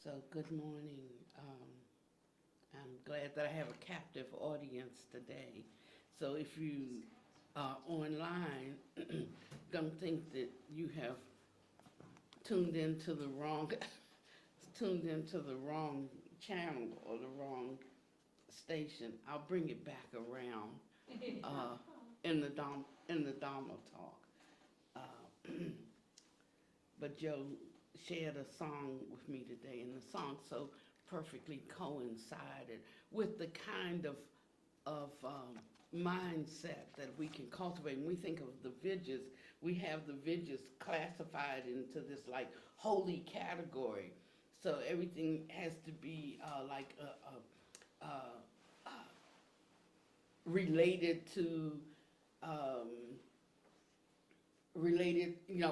So good morning. I'm glad that I have a captive audience today. So if you are online, don't think that you have tuned into the wrong channel or the wrong station. I'll bring it back around in the Dharma talk. But Joe shared a song with me today, and the song so perfectly coincided with the kind of mindset that we can cultivate. When we think of the vidyas, we have the vidyas classified into this like holy category. So everything has to be related to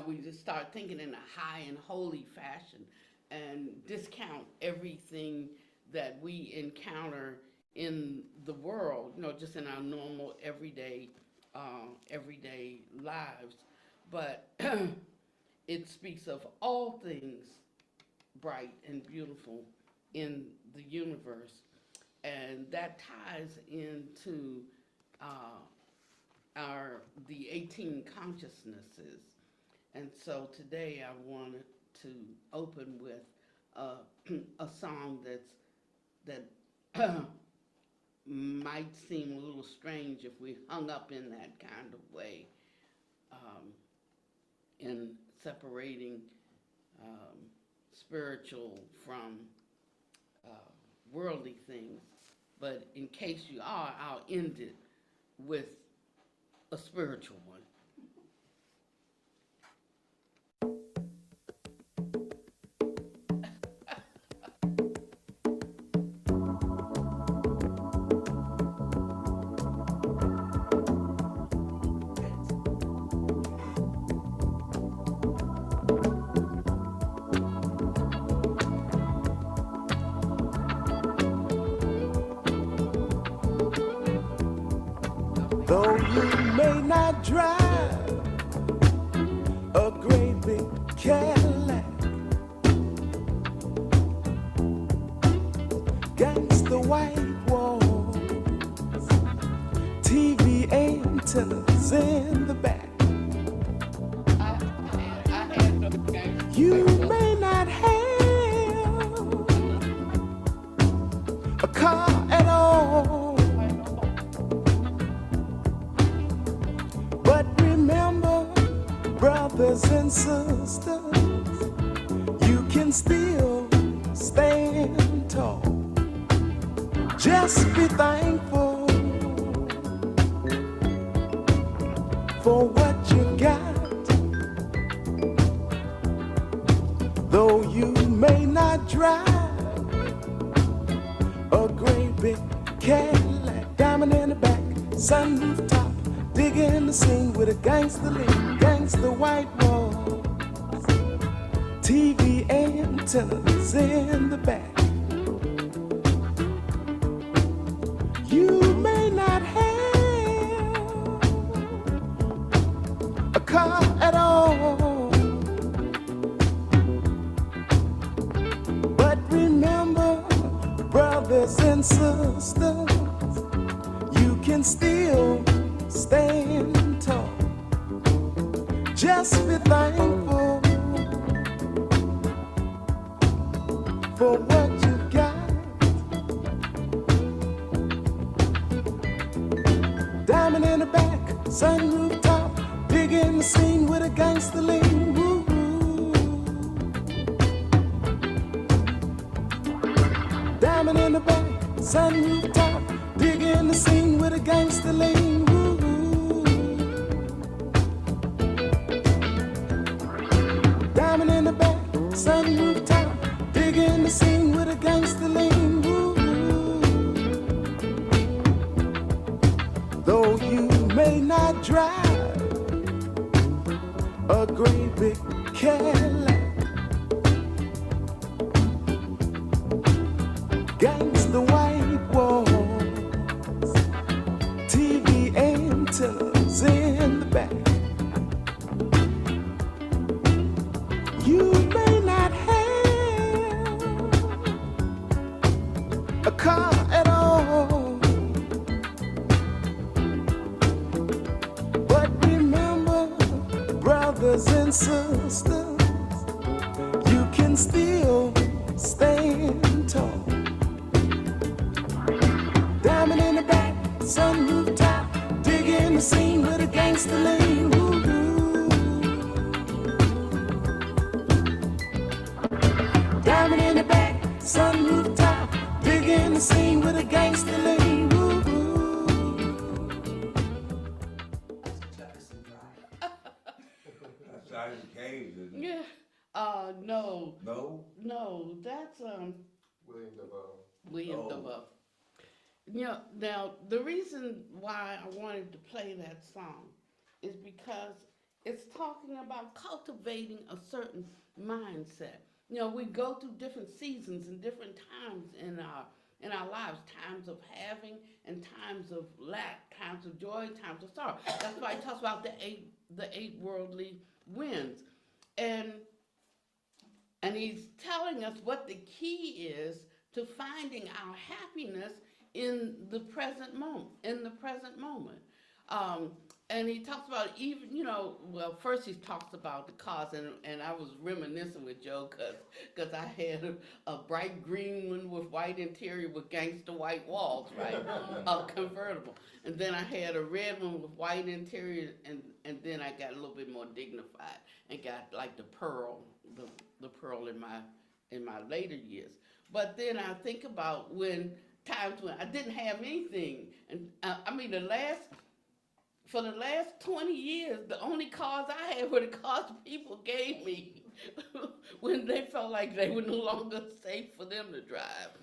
we just start thinking in a high and holy fashion and discount everything that we encounter in the world, just in our normal everyday lives. But it speaks of all things bright and beautiful in the universe. And that ties into the 18 consciousnesses. And so today I wanted to open with a song that might seem a little strange if we hung up in that kind of way, in separating spiritual from worldly things. But in case you are, I'll end it with a spiritual one. Though you may not drive a great big Cadillac, gangsta white walls, TV antennas in the back. You may not have a car at all, but remember, brothers and sisters, you can still stand tall. Just be thankful for what you got. Though you may not drive a great big Cadillac, diamond in the back, sunroof top, digging the scene with a gangster lean, gangster white walls, TV antennas in the back. You may not have a car at all, but remember, brothers and sisters, you can still stand tall. Just be thankful for what you got. Diamond in the back, sunroof top, digging the scene with a gangster lean. Woo. Diamond in the back, sunroof top, digging the scene with a gangster lean. Woo. Diamond in the back, sunroof top, digging the scene with a gangster lean. Woo. Though you may not drive a great big Cadillac, gangsta white walls, TV antennas in the back. You may not have a car at all. But remember, brothers and sisters, you can still stand tall. Diamond in the back, sun rooftop, digging the scene with a gangster lean. Woo-hoo. Diamond in the back, sun rooftop, digging the scene with a gangster lean. Woo-hoo. That's Simon Cage, isn't it? Yeah. No. No? No, that's William DeVoe. William Oh. DeVoe. You know, now the reason why I wanted to play that song is because it's talking about cultivating a certain mindset. You know, we go through different seasons and different times in our lives, times of having and times of lack, times of joy, times of sorrow. That's why he talks about the eight worldly winds. And he's telling us what the key is to finding our happiness in the present moment. And he talks about even, you know, well, first he talks about the cars, and I was reminiscing with Joe because I had a bright green one with white interior with gangster white walls, right? A convertible. And then I had a red one with white interior, and then I got a little bit more dignified and got like the pearl in my later years. But then I think about times when I didn't have anything, and for the last 20 years, the only cars I had were the cars people gave me when they felt like they were no longer safe for them to drive.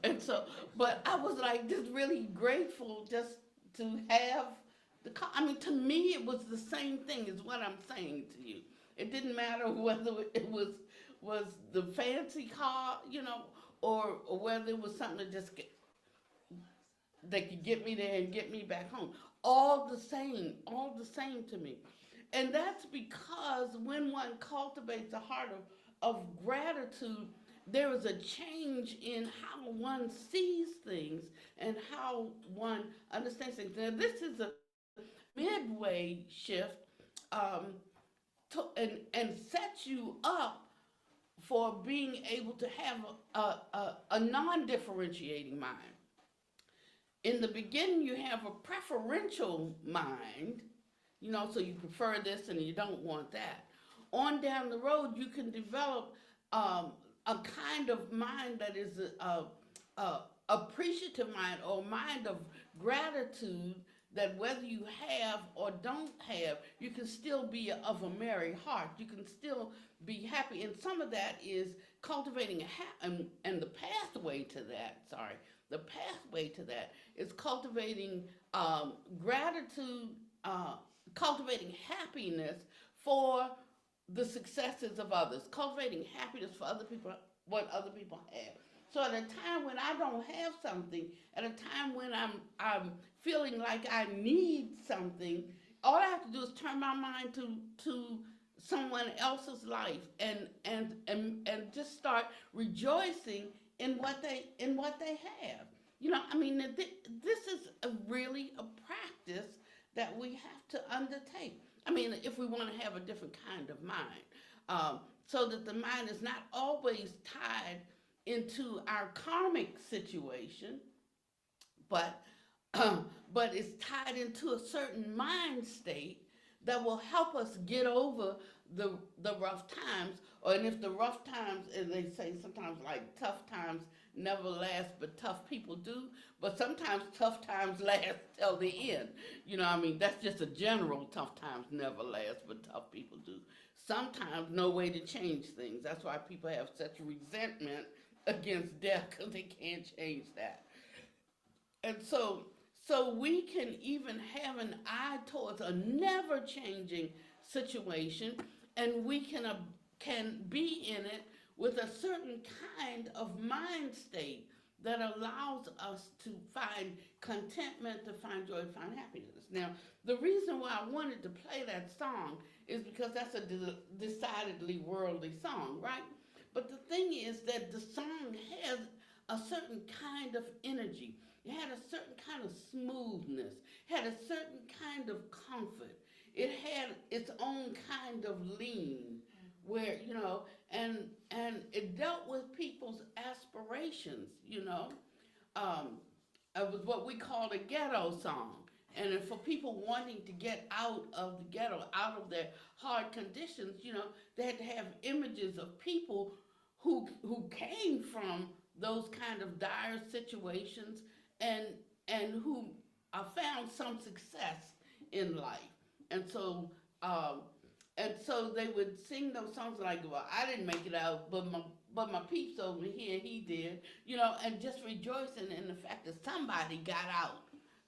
And so, but I was like just really grateful just to have the car. I mean, to me, it was the same thing as what I'm saying to you. It didn't matter whether it was the fancy car, you know, or whether it was something that could get me there and get me back home. All the same to me. And that's because when one cultivates a heart of gratitude, there is a change in how one sees things and how one understands things. Now, this is a midway shift and sets you up for being able to have a non-differentiating mind. In the beginning, you have a preferential mind, you know, so you prefer this and you don't want that. On down the road, you can develop a kind of mind that is a appreciative mind or mind of gratitude, that whether you have or don't have, you can still be of a merry heart. You can still be happy. And some of that is cultivating and the pathway to that is cultivating gratitude, cultivating happiness for the successes of others, cultivating happiness for other people, what other people have. So at a time when I don't have something, at a time when I'm feeling like I need something, all I have to do is turn my mind to someone else's life and just start rejoicing in what they have. You know, I mean, this is really a practice that we have to undertake. I mean, if we want to have a different kind of mind, so that the mind is not always tied into our karmic situation, but it's tied into a certain mind state that will help us get over the rough times. And if the rough times, and they say sometimes like tough times never last, but tough people do. But sometimes tough times last till the end. You know, I mean, that's just a general tough times never last, but tough people do. Sometimes no way to change things. That's why people have such resentment against death, because they can't change that. And so we can even have an eye towards a never changing situation, and we can be in it with a certain kind of mind state that allows us to find contentment, to find joy, to find happiness. Now, the reason why I wanted to play that song is because that's a decidedly worldly song, right? But the thing is that the song has a certain kind of energy. It had a certain kind of smoothness, had a certain kind of comfort. It had its own kind of lean, where and it dealt with people's aspirations. It was what we called a ghetto song. And for people wanting to get out of the ghetto, out of their hard conditions, they had to have images of people who came from those kind of dire situations and who found some success in life. And so they would sing those songs like, well, I didn't make it out, but my peeps over here, he did, and just rejoicing in the fact that somebody got out.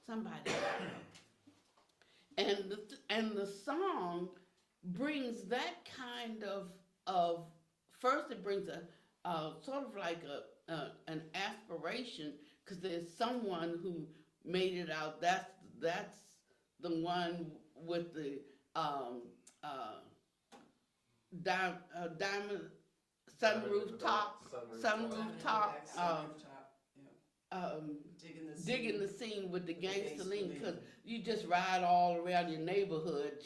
Somebody got out. And the song brings that kind of first it brings a sort of like an aspiration, because there's someone who made it out. That's the one with the diamond sunroof top, digging the scene with the gangster lean, because you just ride all around your neighborhood.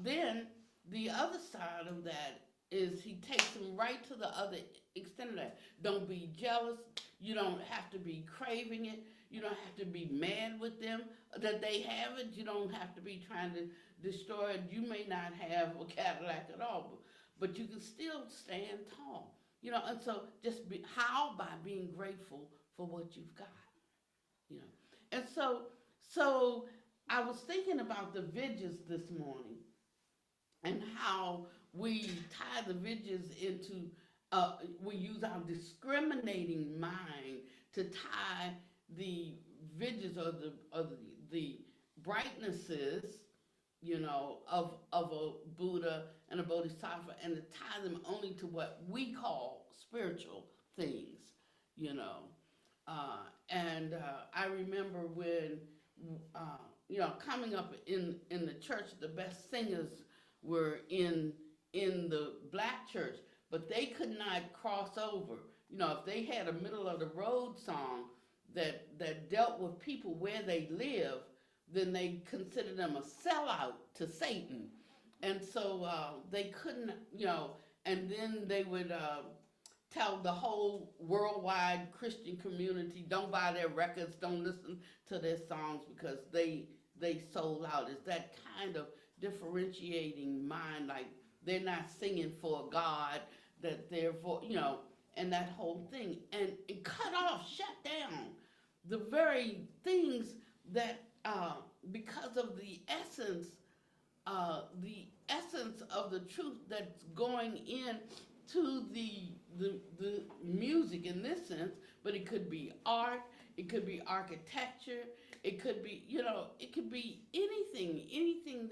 Then the other side of that is he takes them right to the other extent of that. Don't be jealous. You don't have to be craving it. You don't have to be mad with them that they have it. You don't have to be trying to destroy it. You may not have a Cadillac at all, but you can still stand tall. And so just by being grateful for what you've got. And so I was thinking about the vidges this morning and how we tie the vidges into, we use our discriminating mind to tie the vidges or the brightnesses, of a Buddha and a Bodhisattva, and to tie them only to what we call spiritual things, And I remember when, coming up in the church, the best singers were in the black church, but they could not cross over. If they had a middle of the road song that dealt with people where they live, then they considered them a sellout to Satan. And so they couldn't, and then they would tell the whole worldwide Christian community, don't buy their records, don't listen to their songs because they sold out. It's that kind of differentiating mind, like they're not singing for God, that they're for, and that whole thing. And it cut off, shut down the very things that, because of the essence of the truth that's going in to the music in this sense, but it could be art, it could be architecture, it could be, it could be anything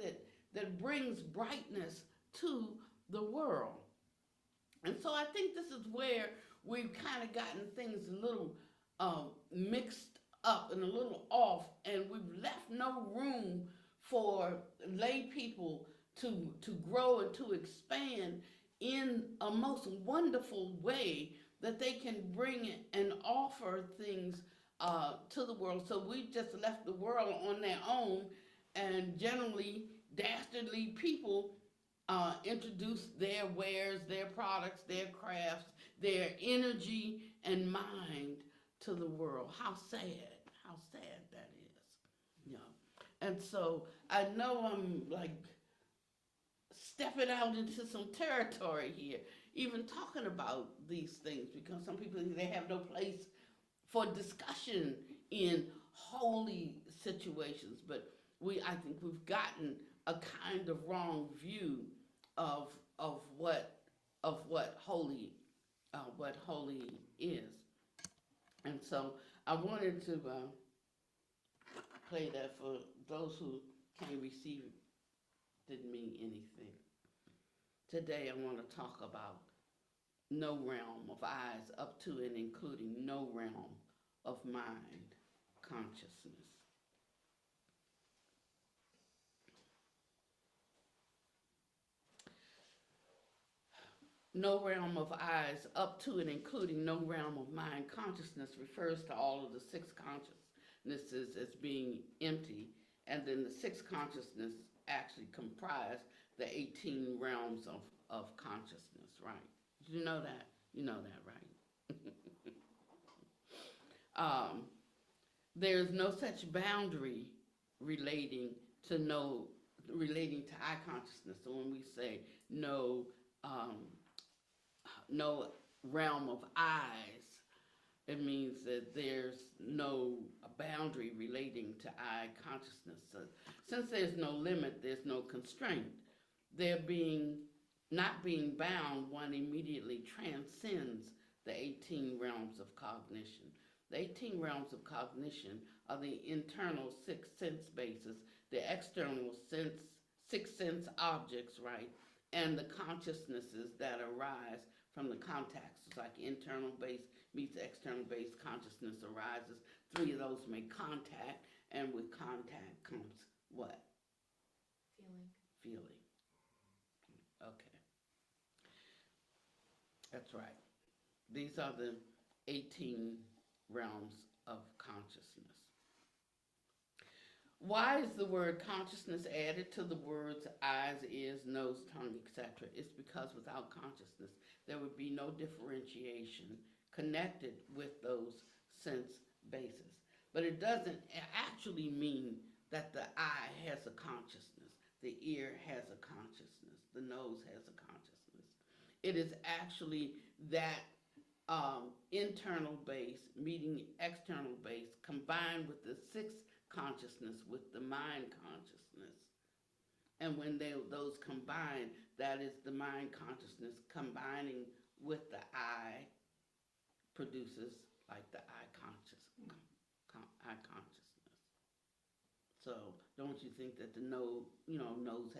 that brings brightness to the world. And so I think this is where we've kind of gotten things a little mixed up and a little off, and we've left no room for lay people to grow and to expand in a most wonderful way that they can bring and offer things to the world. So we've just left the world on their own, and generally, dastardly people introduce their wares, their products, their crafts, their energy and mind to the world. How sad that is. And so I know I'm like stepping out into some territory here, even talking about these things, because some people, they have no place for discussion in holy situations. But I think we've gotten a kind of wrong view of what holy is. And so I wanted to play that for those who can't receive it. Didn't mean anything. Today I want to talk about no realm of eyes up to and including no realm of mind consciousness. no realm of eyes up to and including no realm of mind consciousness refers to all of the six consciousnesses as being empty, and then the six consciousness actually comprise the 18 realms of consciousness, right? Did you know that? You know that, right? There's no such boundary relating to eye consciousness. So when we say no, no realm of eyes, it means that there's no boundary relating to eye consciousness. So since there's no limit, there's no constraint. Not being bound, one immediately transcends the 18 realms of cognition. The 18 realms of cognition are the internal six sense bases, the external six sense objects, right, and the consciousnesses that arise from the contacts. It's like internal base meets external base, consciousness arises. Three of those make contact, and with contact comes what? Feeling. Okay. That's right. These are the 18 realms of consciousness. Why is the word consciousness added to the words eyes, ears, nose, tongue, etc.? It's because without consciousness, there would be no differentiation connected with those sense bases. But it doesn't actually mean that the eye has a consciousness, the ear has a consciousness, the nose has a consciousness. It is actually that internal base meeting external base combined with the sixth consciousness with the mind consciousness. And when those combine, that is the mind consciousness combining with the eye produces like the eye consciousness. So don't you think that the nose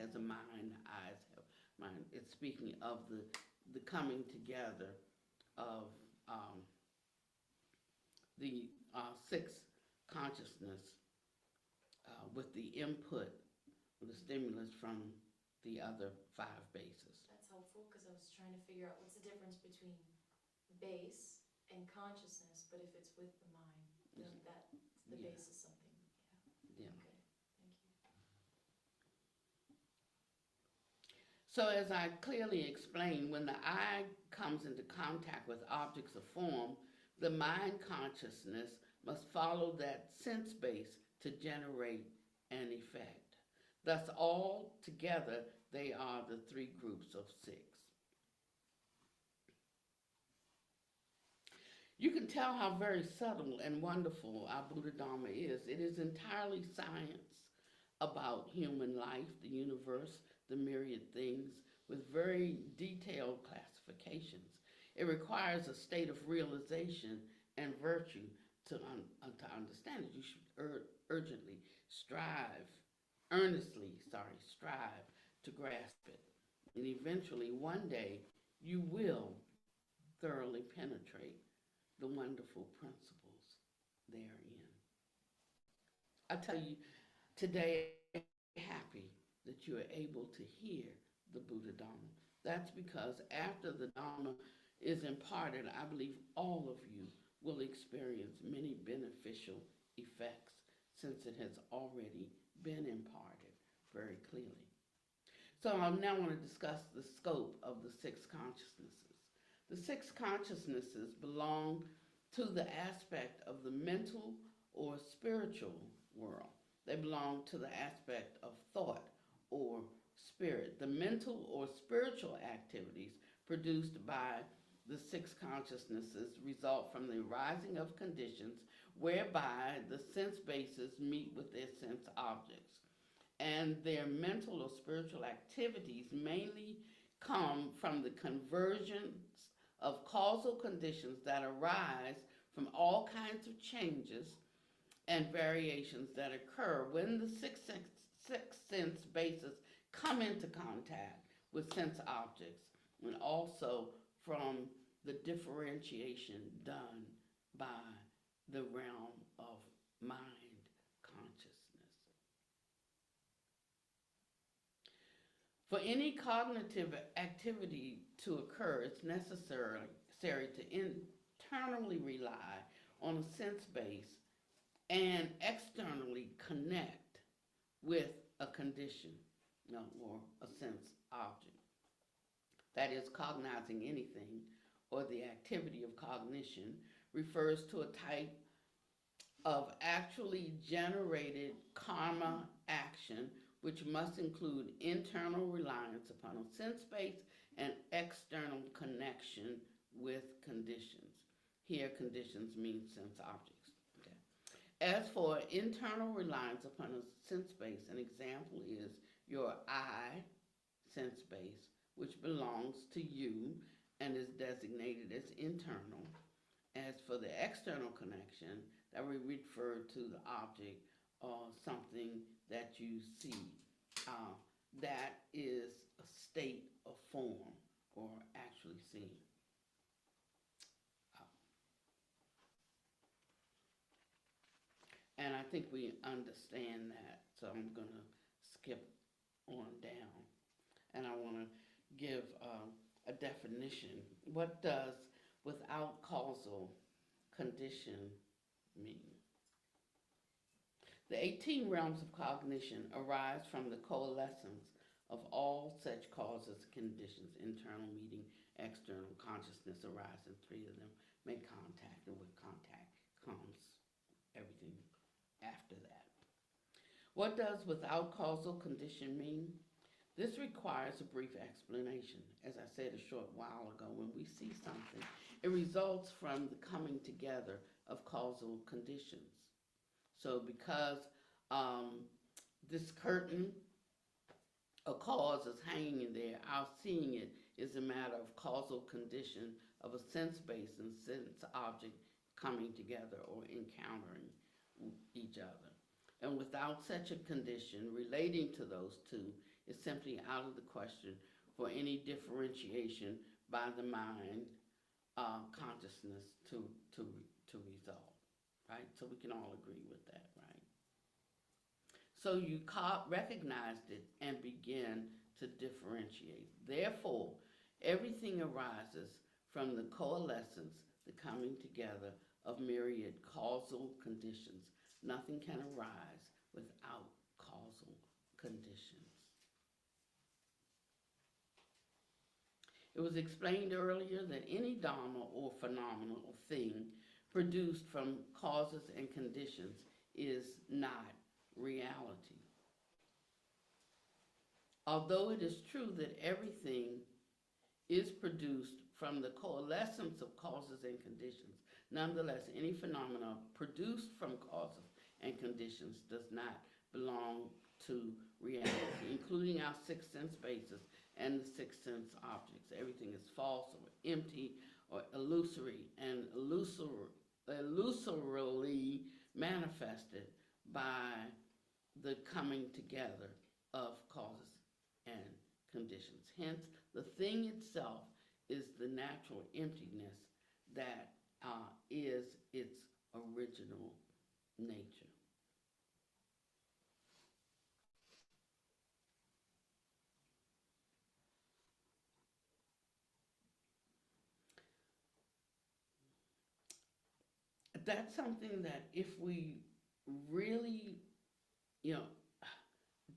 has a mind, the eyes have mind. It's speaking of the coming together of the sixth consciousness with the input, the stimulus from the other five bases. That's helpful because I was trying to figure out what's the difference between base and consciousness, but if it's with the mind, then the Yeah. base is something. Yeah. Okay, thank you. So as I clearly explained, when the eye comes into contact with objects of form, the mind consciousness must follow that sense base to generate an effect. Thus, all together, they are the three groups of six. You can tell how very subtle and wonderful our Buddha Dharma is. It is entirely science about human life, the universe, the myriad things, with very detailed classifications. It requires a state of realization and virtue to understand it. You should earnestly strive to grasp it. And eventually, one day, you will thoroughly penetrate the wonderful principles therein. I tell you, today, I'm happy that you are able to hear the Buddha Dharma. That's because after the Dharma is imparted, I believe all of you will experience many beneficial effects since it has already been imparted very clearly. So I now want to discuss the scope of the six consciousnesses. The six consciousnesses belong to the aspect of the mental or spiritual world. They belong to the aspect of thought or spirit. The mental or spiritual activities produced by the six consciousnesses result from the arising of conditions whereby the sense bases meet with their sense objects. And their mental or spiritual activities mainly come from the convergence of causal conditions that arise from all kinds of changes and variations that occur when the six sense bases come into contact with sense objects, and also from the differentiation done by the realm of mind consciousness. For any cognitive activity to occur, it's necessary to internally rely on a sense base and externally connect with a condition, or a sense object. That is, cognizing anything or the activity of cognition refers to a type of actually generated karma action which must include internal reliance upon a sense base and external connection with conditions. Here, conditions mean sense objects. Okay. As for internal reliance upon a sense base, an example is your I sense base, which belongs to you and is designated as internal. As for the external connection, that we refer to the object or something that you see. That is a state of form or actually seen. And I think we understand that, so I'm going to skip on down. And I want to give a definition. What does without causal condition mean? The 18 realms of cognition arise from the coalescence of all such causes, conditions, internal, meeting, external. Consciousness arise in 3 of them, make contact, and with contact comes everything after that. What does without causal condition mean? This requires a brief explanation. As I said a short while ago, when we see something, it results from the coming together of causal conditions. So because this curtain, a cause is hanging in there, our seeing it is a matter of causal condition of a sense base and sense object coming together or encountering each other. And without such a condition relating to those two, it's simply out of the question for any differentiation by the mind consciousness to resolve, right? So we can all agree with that, right? So you recognized it and begin to differentiate. Therefore, everything arises from the coalescence, the coming together of myriad causal conditions. Nothing can arise without causal conditions. It was explained earlier that any Dharma or phenomenal thing produced from causes and conditions is not reality. Although it is true that everything is produced from the coalescence of causes and conditions, nonetheless, any phenomena produced from causes and conditions does not belong to reality, including our 6 sense bases and the 6 sense objects. Everything is false or empty or illusory and illusorily manifested by the coming together of causes and conditions. Hence, the thing itself is the natural emptiness that is its original nature. That's something that if we really,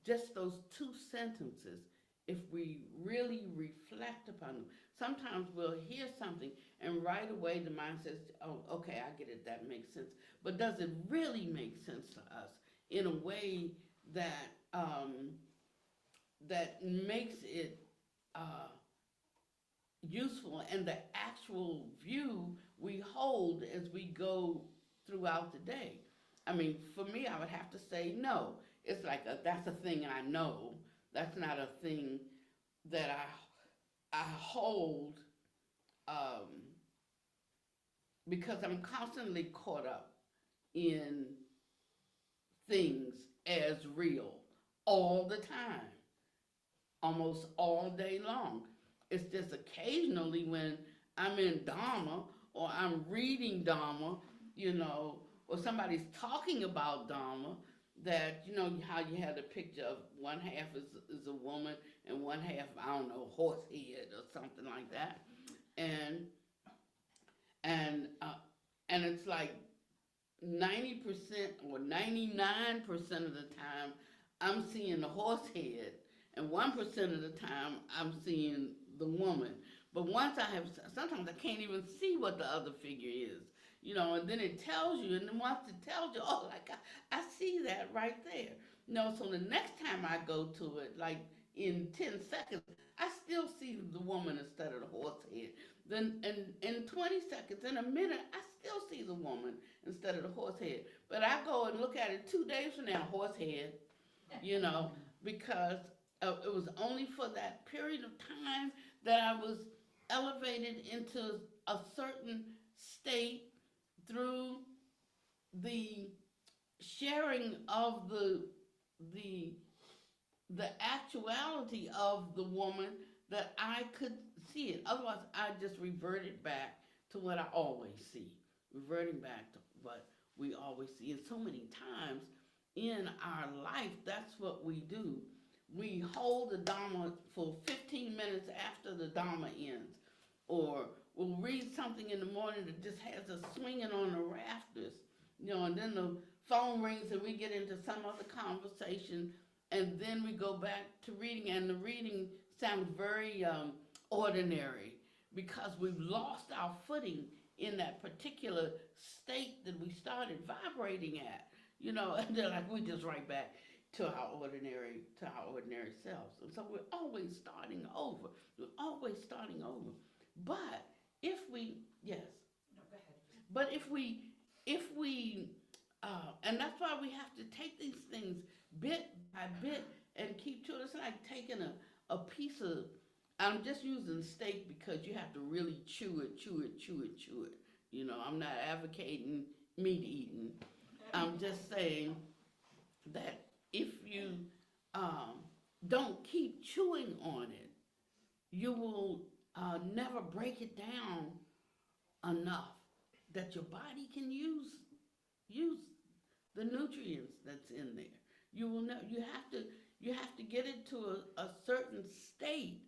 just those 2 sentences, if we really reflect upon them, sometimes we'll hear something and right away the mind says, oh, okay, I get it, that makes sense. But does it really make sense to us in a way that that makes it useful and the actual view we hold as we go throughout the day? I mean, for me, I would have to say no. It's like that's a thing I know. That's not a thing that I hold because I'm constantly caught up in things as real all the time, almost all day long. It's just occasionally when I'm in Dharma or I'm reading Dharma, or somebody's talking about Dharma, that, you know, how you had a picture of one half is a woman and one half, I don't know, horse head or something like that. And, and, uh, and it's like 90% or 99% of the time, I'm seeing the horse head, and 1% of the time, I'm seeing the woman. But once sometimes I can't even see what the other figure is, you know, and then it tells you, and then once it tells you, oh, like, I see that right there. You know, so the next time I go to it, like in 10 seconds, I still see the woman instead of the horse head. Then in 20 seconds, in a minute, I still see the woman instead of the horse head. But I go and look at it 2 days from now, horse head, you know, because it was only for that period of time that I was elevated into a certain state through the sharing of the the actuality of the woman that I could see it. Otherwise, I just reverted back to what I always see, reverting back to what we always see. And so many times in our life, that's what we do. We hold the Dharma for 15 minutes after the Dharma ends, or we'll read something in the morning that just has us swinging on the rafters, you know, and then the phone rings and we get into some other conversation, and then we go back to reading, and the reading sounds very ordinary because we've lost our footing in that particular state that we started vibrating at, you know, and they're like, we just right back to our ordinary selves. And so we're always starting over. We're always starting over. But if we, yes. No, go ahead. But if we, and that's why we have to take these things bit by bit and keep to it. It's like taking a piece of, I'm just using steak because you have to really chew it. You know, I'm not advocating meat eating. I'm just saying that if you don't keep chewing on it, you will never break it down enough that your body can use the nutrients that's in there. You will know. You have to get it to a certain state,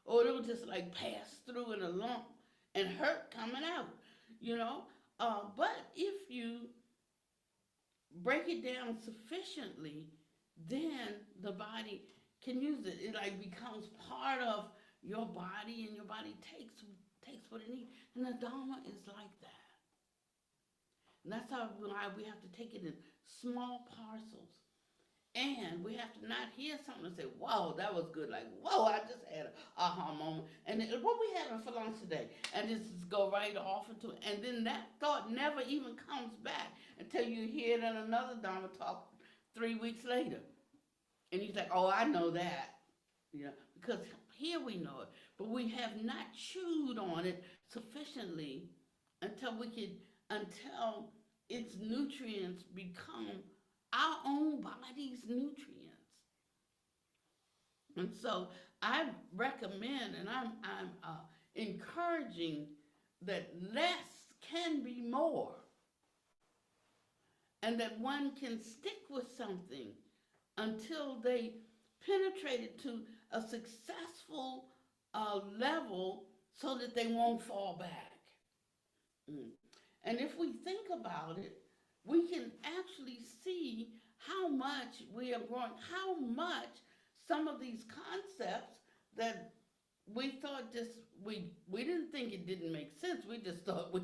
or it'll just like pass through in a lump and hurt coming out. You know. But if you break it down sufficiently, then the body can use it. It like becomes part of your body, and your body takes what it needs. And the Dharma is like that. And that's why we have to take it in small parcels. And we have to not hear something and say, whoa, that was good. Like, whoa, I just had an aha moment. And what we having for lunch today? And just go right off into it. And then that thought never even comes back until you hear it in another Dharma talk 3 weeks later. And you're like, oh, I know that. You know, because here we know it. But we have not chewed on it sufficiently until its nutrients become our own body's nutrients. And so I recommend, and I'm encouraging that less can be more, and that one can stick with something until they penetrate it to a successful level so that they won't fall back. And if we think about it, we can actually see how much we are growing, how much some of these concepts that we thought we didn't think it didn't make sense. We just thought we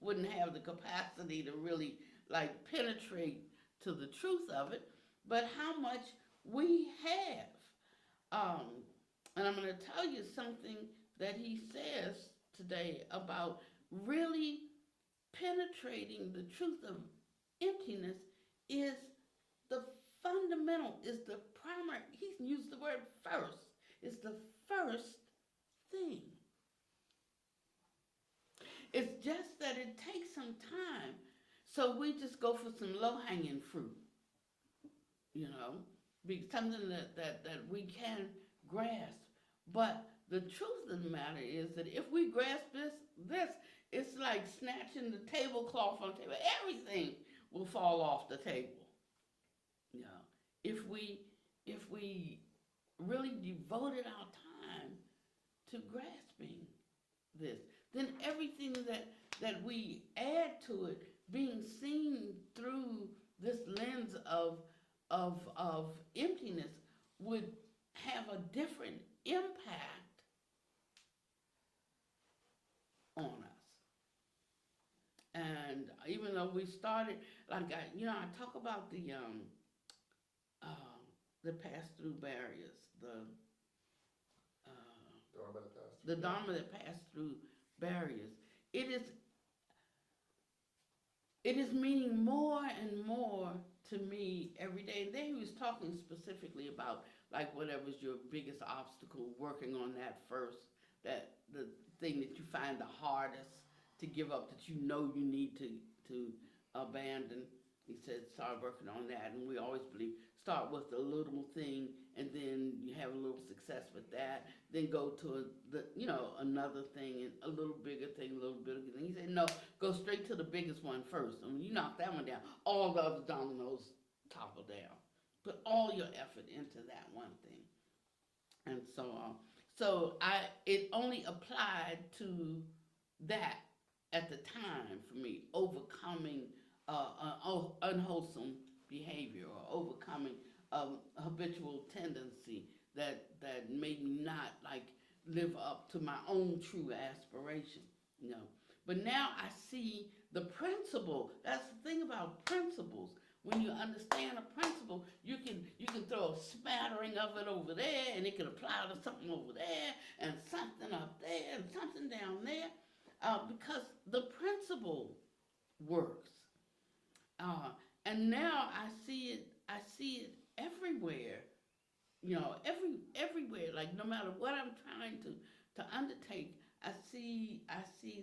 wouldn't have the capacity to really like penetrate to the truth of it, but how much we have. And I'm going to tell you something that he says today about really penetrating the truth of emptiness is the fundamental, is the primary, he used the word first, is the first thing. It's just that it takes some time, so we just go for some low-hanging fruit, you know, something that we can grasp. But the truth of the matter is that if we grasp this, it's like snatching the tablecloth on the table. Everything will fall off the table. You know, if we really devoted our time to grasping this, then everything that we add to it, being seen through this lens of emptiness, would have a different impact on us. And even though we started, like I talk about the pass-through barriers, Dharma that passed. the Dharma that pass through barriers. It is meaning more and more to me every day. And then he was talking specifically about like whatever's your biggest obstacle, working on that first, that the thing that you find the hardest to give up, that you know you need to abandon. He said start working on that, and we always believe start with a little thing, and then you have a little success with that, then go to another thing, and a little bigger thing, a little bigger thing. He said no, go straight to the biggest one first. And when you knock that one down, all the other dominoes topple down. Put all your effort into that one thing, and so on. It only applied to that at the time for me, overcoming unwholesome behavior, or overcoming habitual tendency that made me not like live up to my own true aspiration, you know. But now I see the principle. That's the thing about principles. When you understand a principle, you can throw a smattering of it over there, and it can apply to something over there, and something up there, and something down there, because the principle works. And now I see it everywhere. You know, everywhere. Like no matter what I'm trying to undertake, I see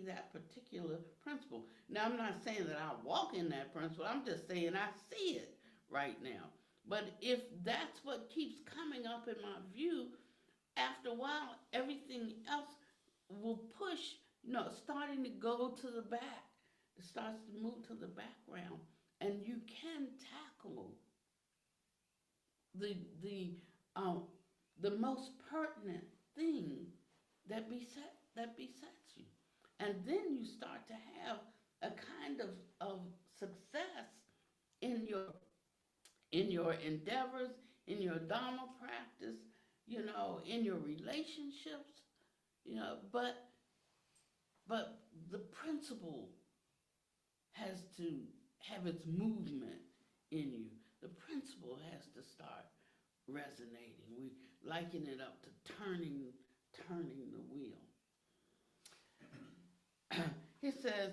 that particular principle. Now I'm not saying that I walk in that principle. I'm just saying I see it right now. But if that's what keeps coming up in my view, after a while, everything else will push. Starting to go to the back. It starts to move to the background, and you can tackle the most pertinent thing that besets you, and then you start to have a kind of success in your endeavors, in your Dharma practice, in your relationships, but the principle has to have its movement in you. The principle has to start resonating. We liken it up to turning the wheel. He says,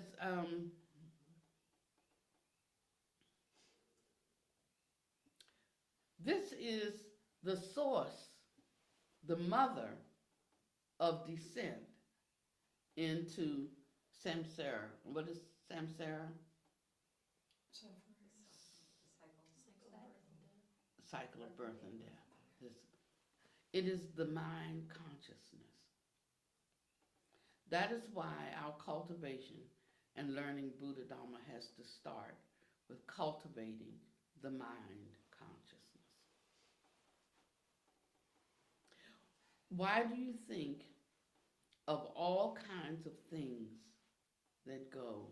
this is the source, the mother of descent into samsara. What is samsara? Cycle of birth and death. It is the mind consciousness. That is why our cultivation and learning Buddha Dharma has to start with cultivating the mind consciousness. Why do you think of all kinds of things that go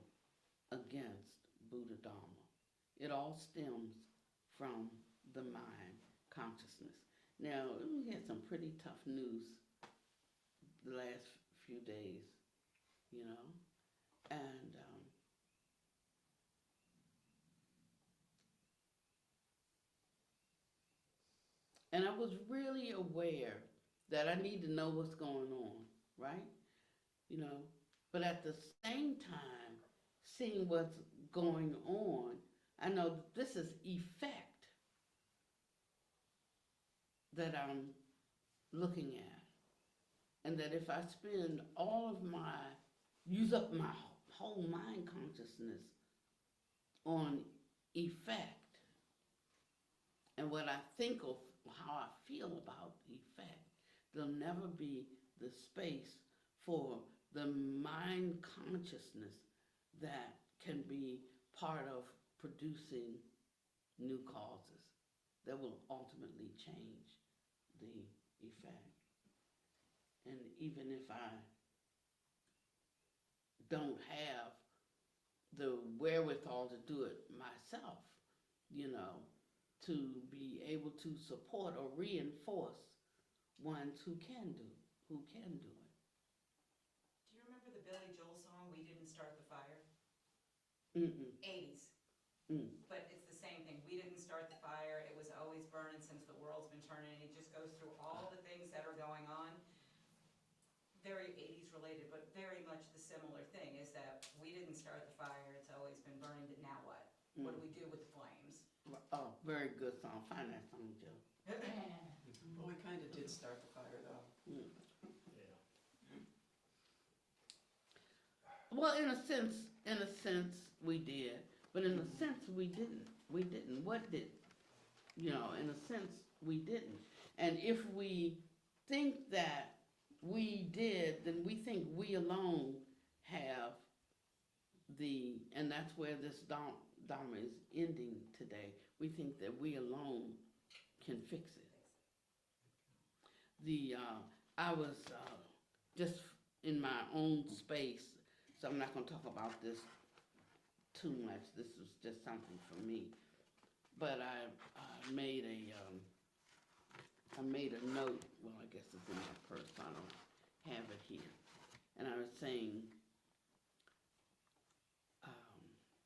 against Buddha Dharma? It all stems from the mind consciousness. Now, we had some pretty tough news the last few days, and I was really aware that I need to know what's going on, right? But at the same time, seeing what's going on, I know that this is effect that I'm looking at. And that if I use up my whole mind consciousness on effect, and what I think of how I feel about effect, there'll never be the space for the mind consciousness that can be part of producing new causes. that will ultimately change the effect. And even if I don't have the wherewithal to do it myself, to be able to support or reinforce ones who can do it. Do you remember the Billy Joel song, We Didn't Start the Fire? Mm-mm. 80s. Mm. But it's the same thing. We didn't start the fire. It was always burning since the world's been turning. It just goes through all the things that are going on. Very 80s related, but very much the similar thing is that we didn't start the fire. It's always been burning, but now what? What do we do with the flames? Oh, very good song. Find that song, Joe. Well, we kind of did start the fire, though. Well, in a sense, we did, but in a sense, we didn't. What did? In a sense, we didn't. And if we think that we did, then we think we alone have and that's where this Dharma is ending today. We think that we alone can fix it. I was just in my own space, so I'm not going to talk about this too much. This was just something for me. But I made a note. Well, I guess it's in my purse. I don't have it here. And I was saying,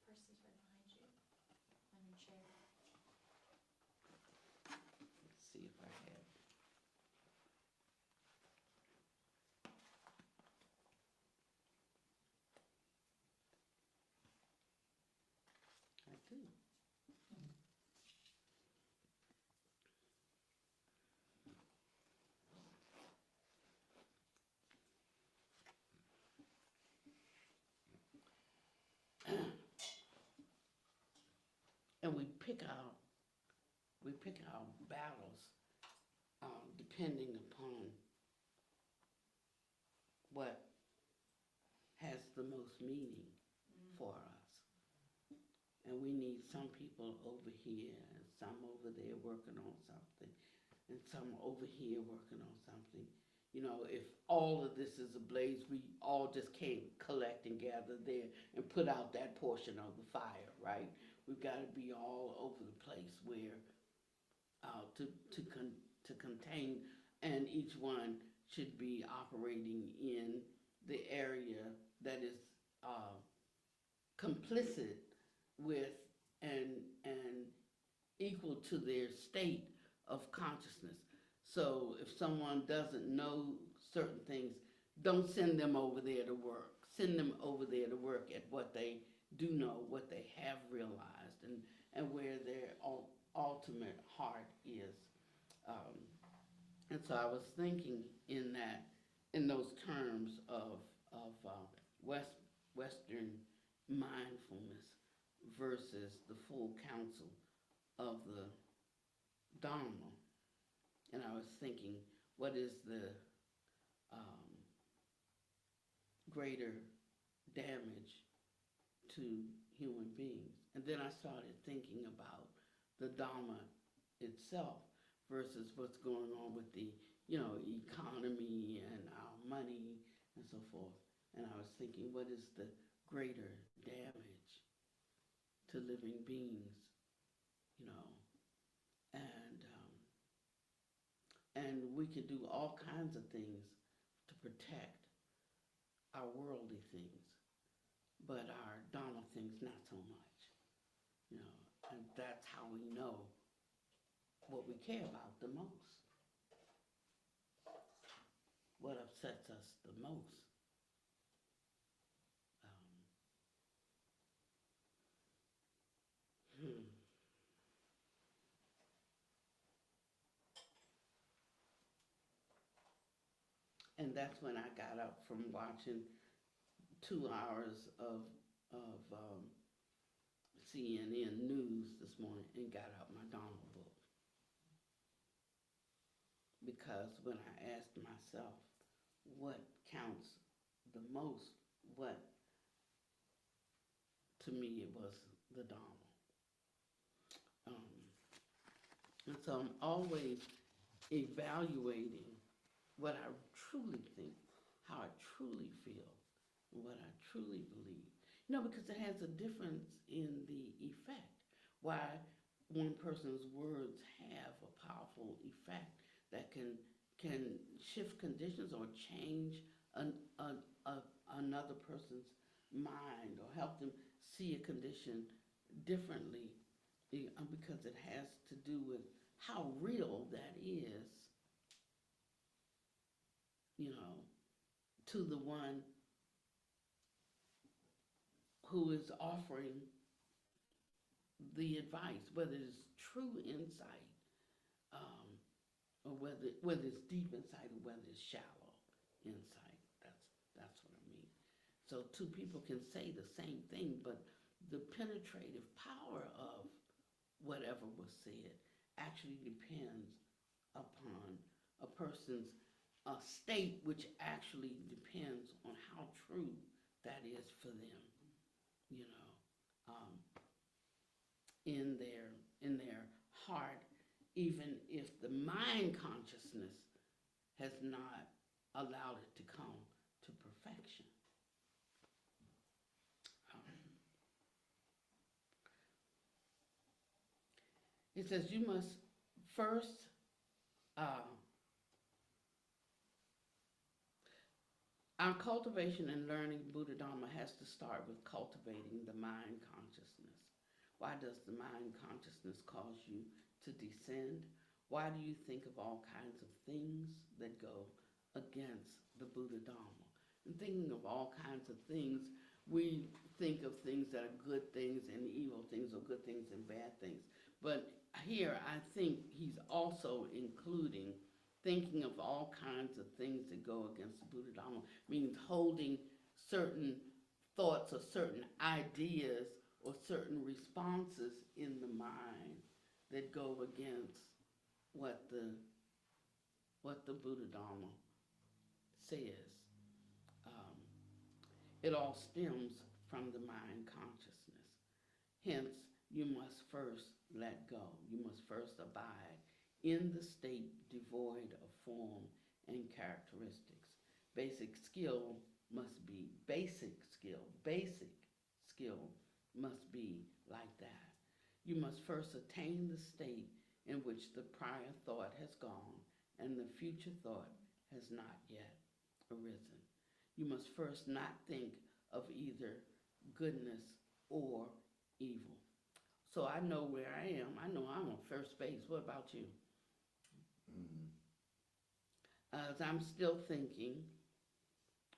Person's right behind you, on your chair. let's see if I have it. I do. And we pick our battles depending upon what has the most meaning for us. And we need some people over here and some over there working on something and some over here working on something. If all of this is ablaze, we all just can't collect and gather there and put out that portion of the fire, right? We've got to be all over the place where to contain, and each one should be operating in the area that is complicit with and equal to their state of consciousness. So if someone doesn't know certain things, don't send them over there to work. Send them over there to work at what they do know, what they have realized, and where their ultimate heart is. And so I was thinking in those terms of Western mindfulness versus the full counsel of the Dharma. And I was thinking, what is the greater damage to human beings? And then I started thinking about the Dharma itself versus what's going on with the, economy and our money and so forth. And I was thinking, what is the greater damage to living beings, and we could do all kinds of things to protect our worldly things, but our Dharma things not so much, and that's how we know what we care about the most, what upsets us the most. And that's when I got up from watching 2 hours of CNN news this morning and got out my Dharma book. Because when I asked myself what counts the most, to me it was the Dharma. And so I'm always evaluating what I truly think, how I truly feel, and what I truly believe. You know, because it has a difference in the effect. Why one person's words have a powerful effect that can shift conditions or change another person's mind or help them see a condition differently, because it has to do with how real that is, you know, to the one who is offering the advice, whether it's true insight, or whether it's deep insight or whether it's shallow insight. That's what I mean. So two people can say the same thing, but the penetrative power of whatever was said actually depends upon a person's state, which actually depends on how true that is for them, you know, in their heart, even if the mind consciousness has not allowed it to come to perfection. It says you must first our cultivation and learning Buddha Dharma has to start with cultivating the mind consciousness. Why does the mind consciousness cause you to descend? Why do you think of all kinds of things that go against the Buddha Dharma? And thinking of all kinds of things, we think of things that are good things and evil things, or good things and bad things. But here I think he's also including thinking of all kinds of things that go against the Buddha Dharma, means holding certain thoughts or certain ideas or certain responses in the mind that go against what the Buddha Dharma says. It all stems from the mind consciousness. Hence, you must first let go. You must first abide in the state devoid of form and characteristics. Basic skill must be like that. You must first attain the state in which the prior thought has gone and the future thought has not yet arisen. You must first not think of either goodness or evil. So I know where I am. I know I'm on first base. What about you? As I'm still thinking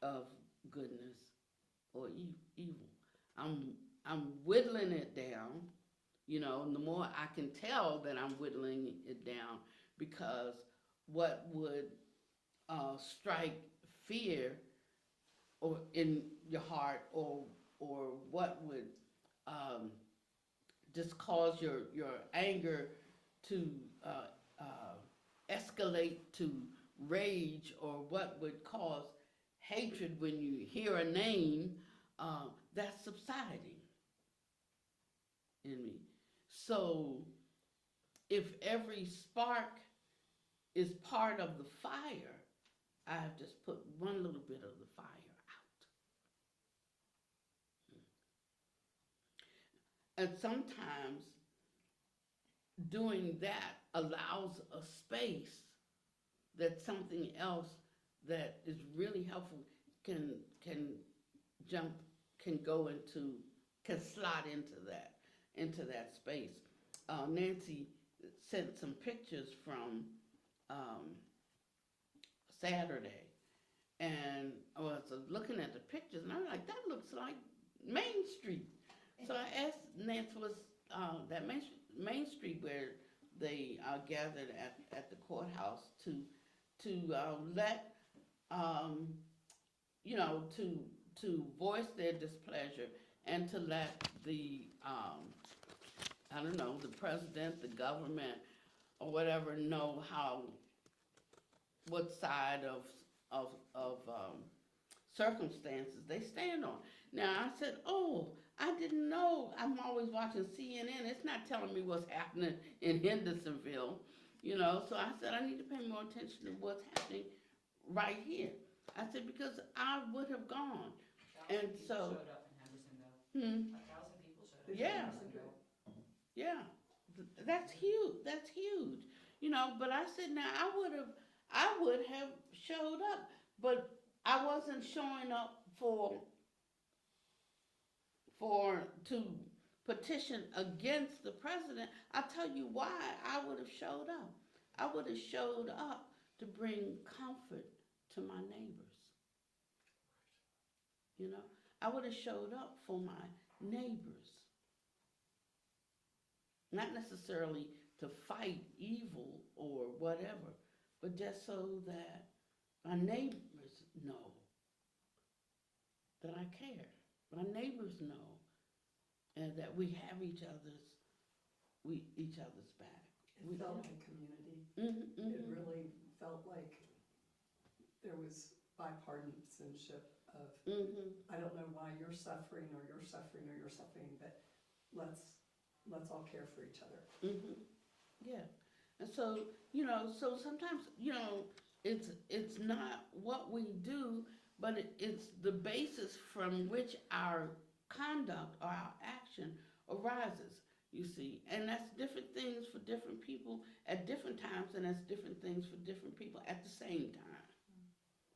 of goodness or evil. I'm whittling it down, you know, and the more I can tell that I'm whittling it down, because what would strike fear or in your heart, or what would just cause your anger to escalate to rage, or what would cause hatred when you hear a name, that's subsiding in me. So if every spark is part of the fire, I have just put one little bit of the fire out. And sometimes doing that allows a space that something else that is really helpful can slot into that space. Nancy sent some pictures from Saturday, and I was looking at the pictures, and I was like, that looks like Main Street. So I asked Nancy, was that Main Street where they gathered at the courthouse to let to voice their displeasure, and to let the the president, the government, or whatever know what side of circumstances they stand on. Now I said, oh, I didn't know. I'm always watching CNN. It's not telling me what's happening in Hendersonville, you know. So I said I need to pay more attention to what's happening right here. I said because I would have gone. 1,000 And people so- showed up in Hendersonville. Hmm. 1,000 people showed up in Yeah. Hendersonville. Yeah, that's huge. That's huge. You know, but I said now I would have showed up, but I wasn't showing up to petition against the president. I'll tell you why I would have showed up. I would have showed up to bring comfort to my neighbors. You know, I would have showed up for my neighbors. Not necessarily to fight evil or whatever, but just so that my neighbors know that I care. My neighbors know, and that we have each other's back. It felt like community. Mm-hmm, It really felt like there was bipartisanship of, I don't know why you're suffering or you're suffering or you're suffering, but let's all care for each other. Yeah, and so, you know, so sometimes, you know, it's not what we do, but it's the basis from which our conduct or our action arises, you see. And that's different things for different people at different times, and that's different things for different people at the same time.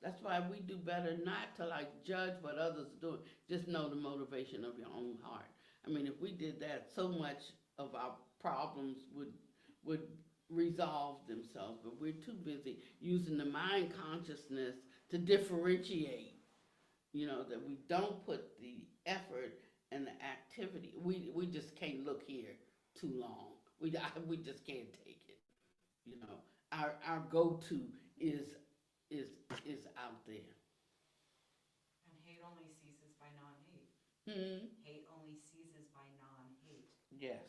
That's why we do better not to like judge what others are doing. Just know the motivation of your own heart. I mean, if we did that, so much of our problems would resolve themselves, but we're too busy using the mind consciousness to differentiate, you know, that we don't put the effort and the activity. We just can't look here too long. We just can't take it. You know, our go-to is out there. And hate only ceases by non-hate. Hate only ceases by non-hate. Yes.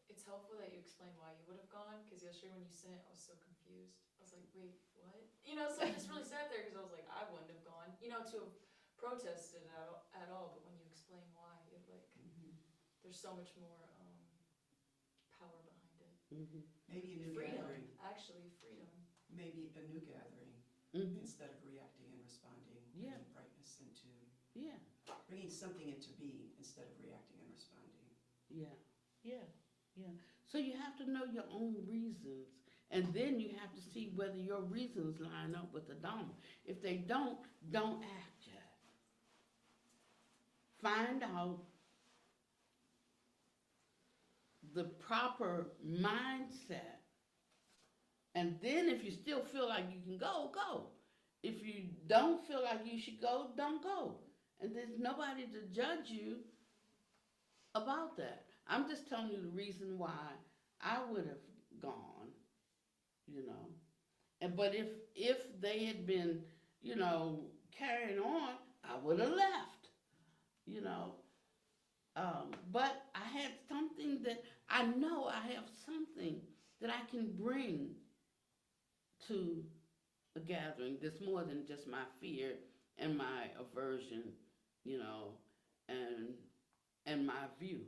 It's helpful that you explain why you would have gone, because yesterday when you sent it, I was so confused. I was like, wait, what? You know, so I just really sat there because I was like, I wouldn't have gone, you know, to have protested at all, but when you explain why, it like, there's so much more power behind it. Maybe a new Freedom, gathering, actually, freedom. maybe a new gathering, Mm-hmm. instead of reacting and responding, Yeah. bringing brightness into, Yeah. bringing something into being instead of reacting and responding. Yeah. Yeah. Yeah. So you have to know your own reasons, and then you have to see whether your reasons line up with the Dharma. If they don't act yet. Find out the proper mindset, and then if you still feel like you can go, go. If you don't feel like you should go, don't go. And there's nobody to judge you about that. I'm just telling you the reason why I would have gone, you know. But if they had been, you know, carrying on, I would have left, you know. But I had something that I know I have something that I can bring to a gathering that's more than just my fear and my aversion, you know, and my view.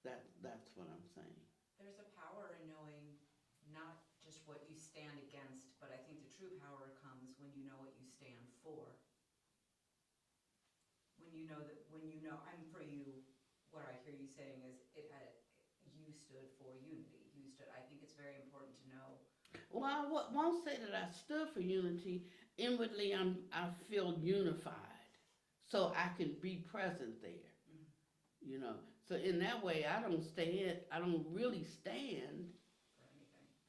That's what I'm saying. There's a power in knowing not just what you stand against, but I think the true power comes when you know what you stand for. When you know, I'm for you, what I hear you saying is you stood for unity. I think it's very important to know. Well, I won't say that I stood for unity. Inwardly, I feel unified, so I can be present there. You know, so in that way, I don't really stand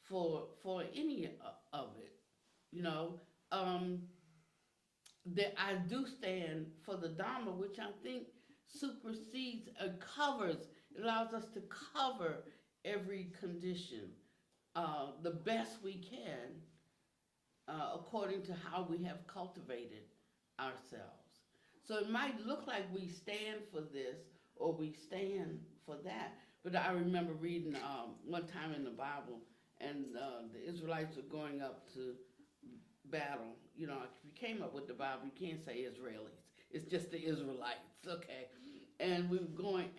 for any of it. You know, that I do stand for the Dharma, which I think supersedes and covers. It allows us to cover every condition the best we can, according to how we have cultivated ourselves. So it might look like we stand for this or we stand for that, but I remember reading one time in the Bible, and the Israelites were going up to battle. You know, if you came up with the Bible, you can't say Israelis. It's just the Israelites, okay? and we were going,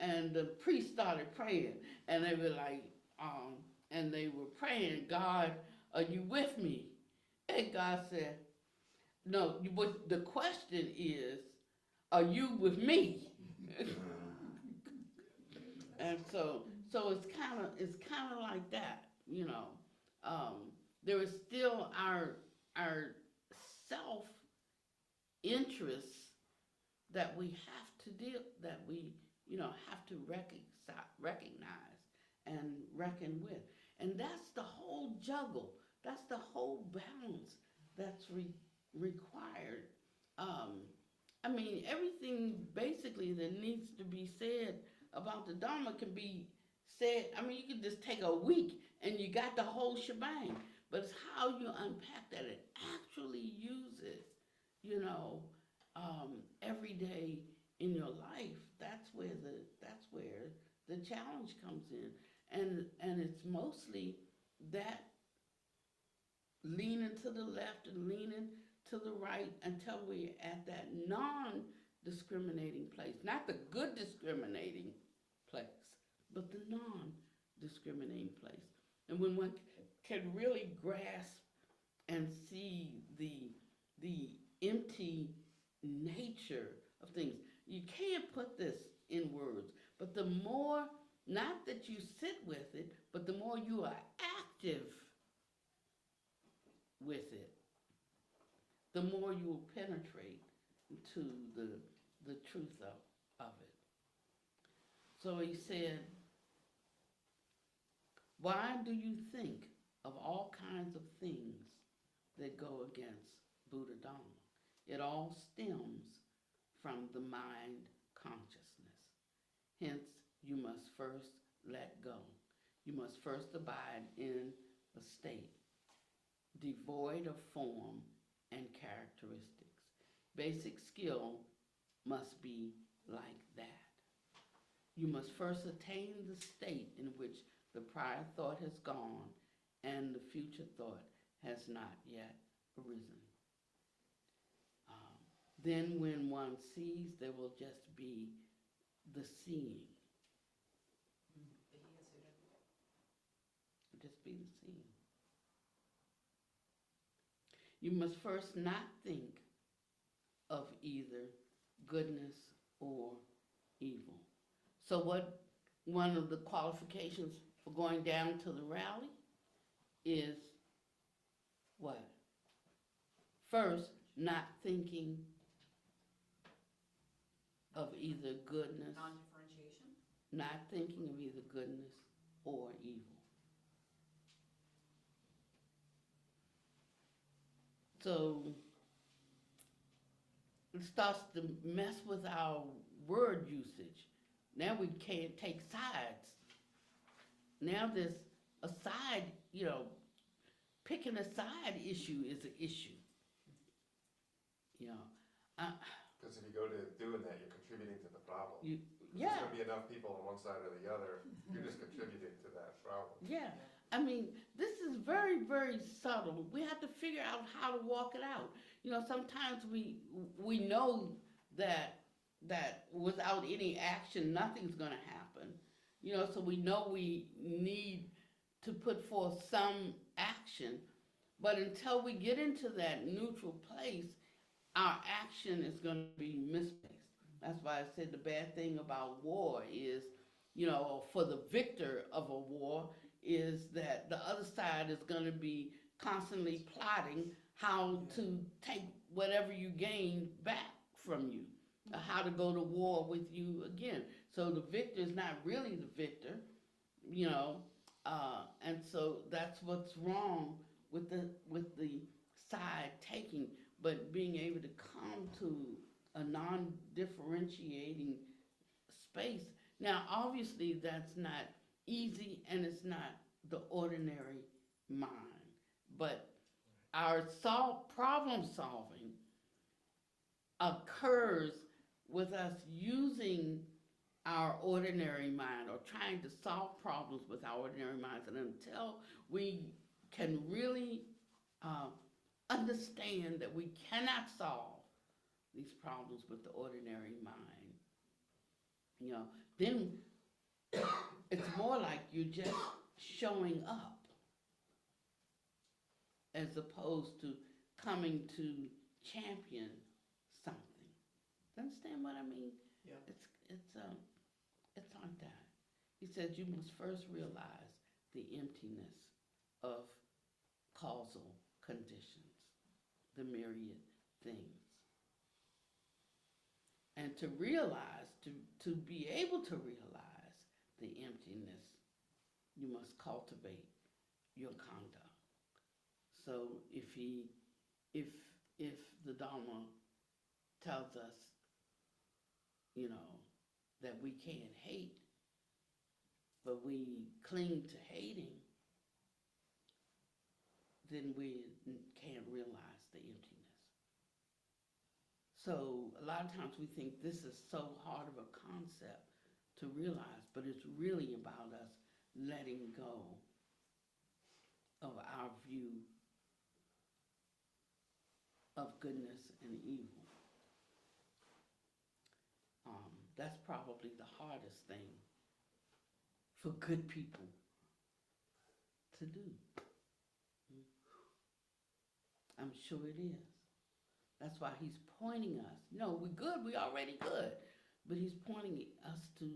and the priest started praying, and they were like, and they were praying, God, are you with me? And God said, no, but the question is, are you with me? And so it's kind of like that, you know. There is still our self interests that we have to that we, you know, have to recognize and reckon with. And that's the whole juggle. That's the whole balance that's required. I mean, everything basically that needs to be said about the Dharma can be said. I mean, you could just take a week and you got the whole shebang. But it's how you unpack that and actually use it, you know, every day in your life. That's where the challenge comes in, and it's mostly that leaning to the left and leaning to the right until we're at that non-discriminating place, not the good discriminating place, but the non-discriminating place. And when one can really grasp and see the empty nature of things, you can't put this in words, but the more, not that you sit with it, but the more you are active with it, the more you will penetrate to the truth of it. So he said, why do you think of all kinds of things that go against Buddha Dharma? It all stems from the mind consciousness. Hence, you must first let go. You must first abide in a state devoid of form and characteristics. Basic skill must be like that. You must first attain the state in which the prior thought has gone and the future thought has not yet arisen. Then when one sees, there will just be the seeing. Just be the seeing. You must first not think of either goodness or evil. So one of the qualifications for going down to the rally is what? First, not thinking of either goodness, Non-differentiation? not thinking of either goodness or evil. So it starts to mess with our word usage. Now we can't take sides. Now there's a side, you know, picking a side issue is an issue. You know, Because if you go to doing that, you're contributing to the problem. you, There's yeah, gonna be enough people on one side or the other, you're just contributing to that problem. yeah. I mean, this is very, very subtle. We have to figure out how to walk it out. You know, sometimes we know that without any action, nothing's gonna happen. You know, so we know we need to put forth some action, but until we get into that neutral place, our action is gonna be misplaced. That's why I said the bad thing about war is, you know, for the victor of a war, is that the other side is going to be constantly plotting how to take whatever you gain back from you, how to go to war with you again. So the victor is not really the victor, you know, and so that's what's wrong with the side taking, but being able to come to a non-differentiating space. Now, obviously, that's not easy, and it's not the ordinary mind. But our problem solving occurs with us using our ordinary mind or trying to solve problems with our ordinary minds. And until we can really understand that we cannot solve these problems with the ordinary mind, you know, then it's more like you're just showing up as opposed to coming to champion something. Understand what I mean? Yeah. It's like that. He said you must first realize the emptiness of causal conditions, the myriad things. And to realize, to be able to realize the emptiness, you must cultivate your conduct. So if the Dharma tells us, you know, that we can't hate, but we cling to hating, then we can't realize the emptiness. So a lot of times we think this is so hard of a concept to realize, but it's really about us letting go of our view of goodness and evil. That's probably the hardest thing for good people to do. I'm sure it is. That's why he's pointing us. No, we're good, we're already good. But he's pointing us to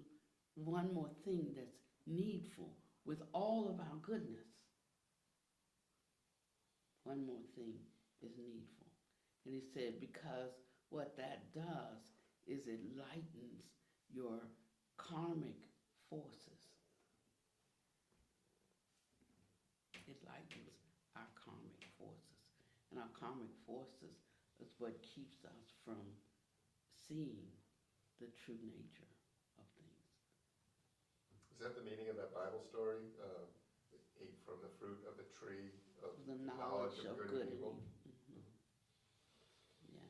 one more thing that's needful with all of our goodness. One more thing is needful. And he said, because what that does is it lightens your karmic forces. It lightens our karmic forces. And our karmic forces is what keeps us from seeing the true nature of things. Is that the meaning of that Bible story? Ate from the fruit of the tree of The knowledge of good and evil. Yeah.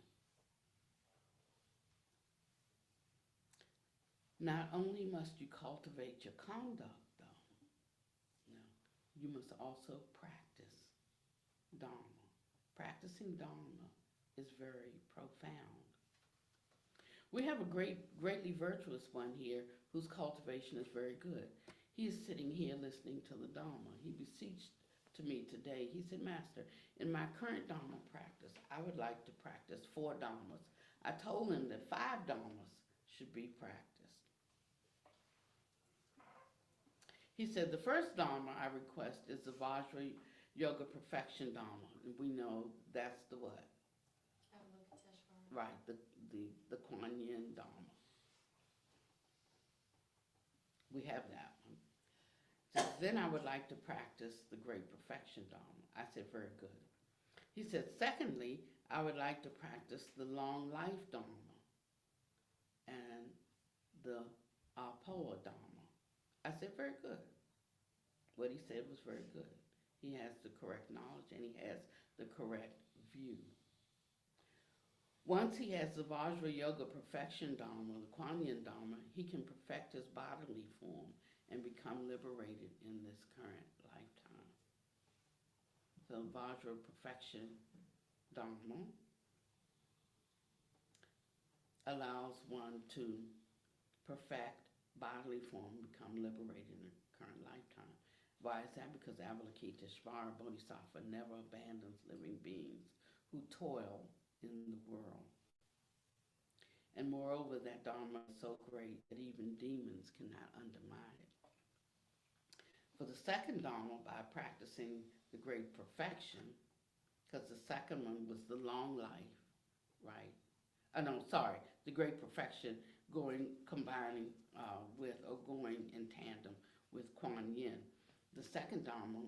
Not only must you cultivate your conduct, though, you must also practice Dharma. Practicing Dharma is very profound. We have a greatly virtuous one here whose cultivation is very good. He is sitting here listening to the Dharma. He beseeched to me today. He said, Master, in my current Dharma practice, I would like to practice 4 Dharmas. I told him that 5 Dharmas should be practiced. He said, the first Dharma I request is the Vajra Yoga Perfection Dharma. And we know that's the what? Avalokiteshvara. Right, the Kuan Yin Dharma. We have that one. So then I would like to practice the Great Perfection Dharma. I said, very good. He said, secondly, I would like to practice the Long Life Dharma and the Apoa Dharma. I said, very good. What he said was very good. He has the correct knowledge and he has the correct view. Once he has the Vajra Yoga Perfection Dharma, the Kuan Yin Dharma, he can perfect his bodily form and become liberated in this current lifetime. So Vajra Perfection Dharma allows one to perfect bodily form, become liberated in the current lifetime. Why is that? Because Avalokiteshvara Bodhisattva never abandons living beings who toil in the world. And moreover, that Dharma is so great that even demons cannot undermine it. For the second Dharma, by practicing the Great Perfection, because the second one was the long life, right? The Great Perfection combining with or going in tandem with Kuan Yin. The second Dharma,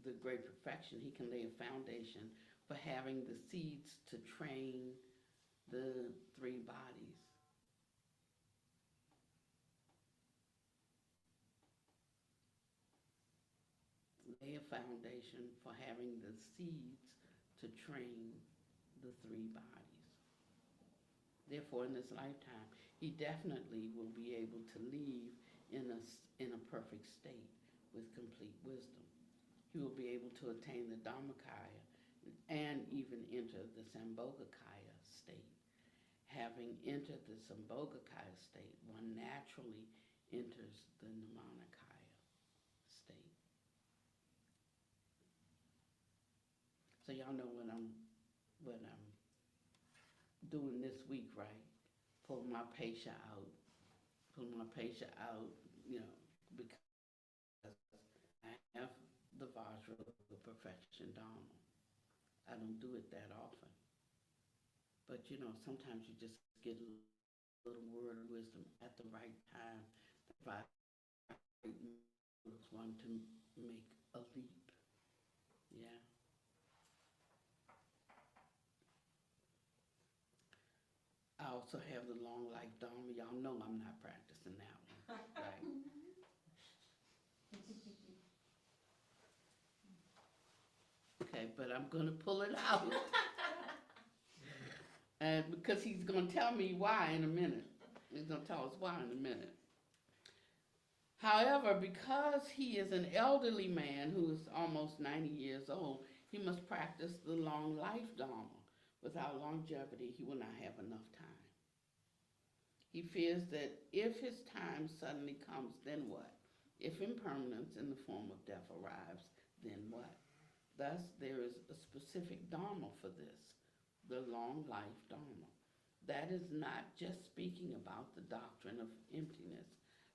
the Great Perfection, he can lay a foundation for having the seeds to train the 3 bodies. Lay a foundation for having the seeds to train the 3 bodies. Therefore, in this lifetime, he definitely will be able to leave in a perfect state with complete wisdom. He will be able to attain the Dharmakaya and even enter the Sambhogakaya state, having entered the Sambhogakaya state, one naturally enters the Nirmanakaya state. So y'all know what I'm doing this week, right? Pull my patient out, you know, because I have the Vajra, the perfection Dharma. I don't do it that often. But you know, sometimes you just get a little word of wisdom at the right time. The right one to make a leap. Yeah. I also have the long life Dharma. Y'all know I'm not practicing that one, right? Okay, but I'm gonna pull it out. And because he's gonna tell me why in a minute. He's gonna tell us why in a minute. However, because he is an elderly man who is almost 90 years old, he must practice the long life Dharma. Without longevity, he will not have enough time. He fears that if his time suddenly comes, then what? If impermanence in the form of death arrives, then what? Thus, there is a specific Dharma for this, the long life Dharma. That is not just speaking about the doctrine of emptiness,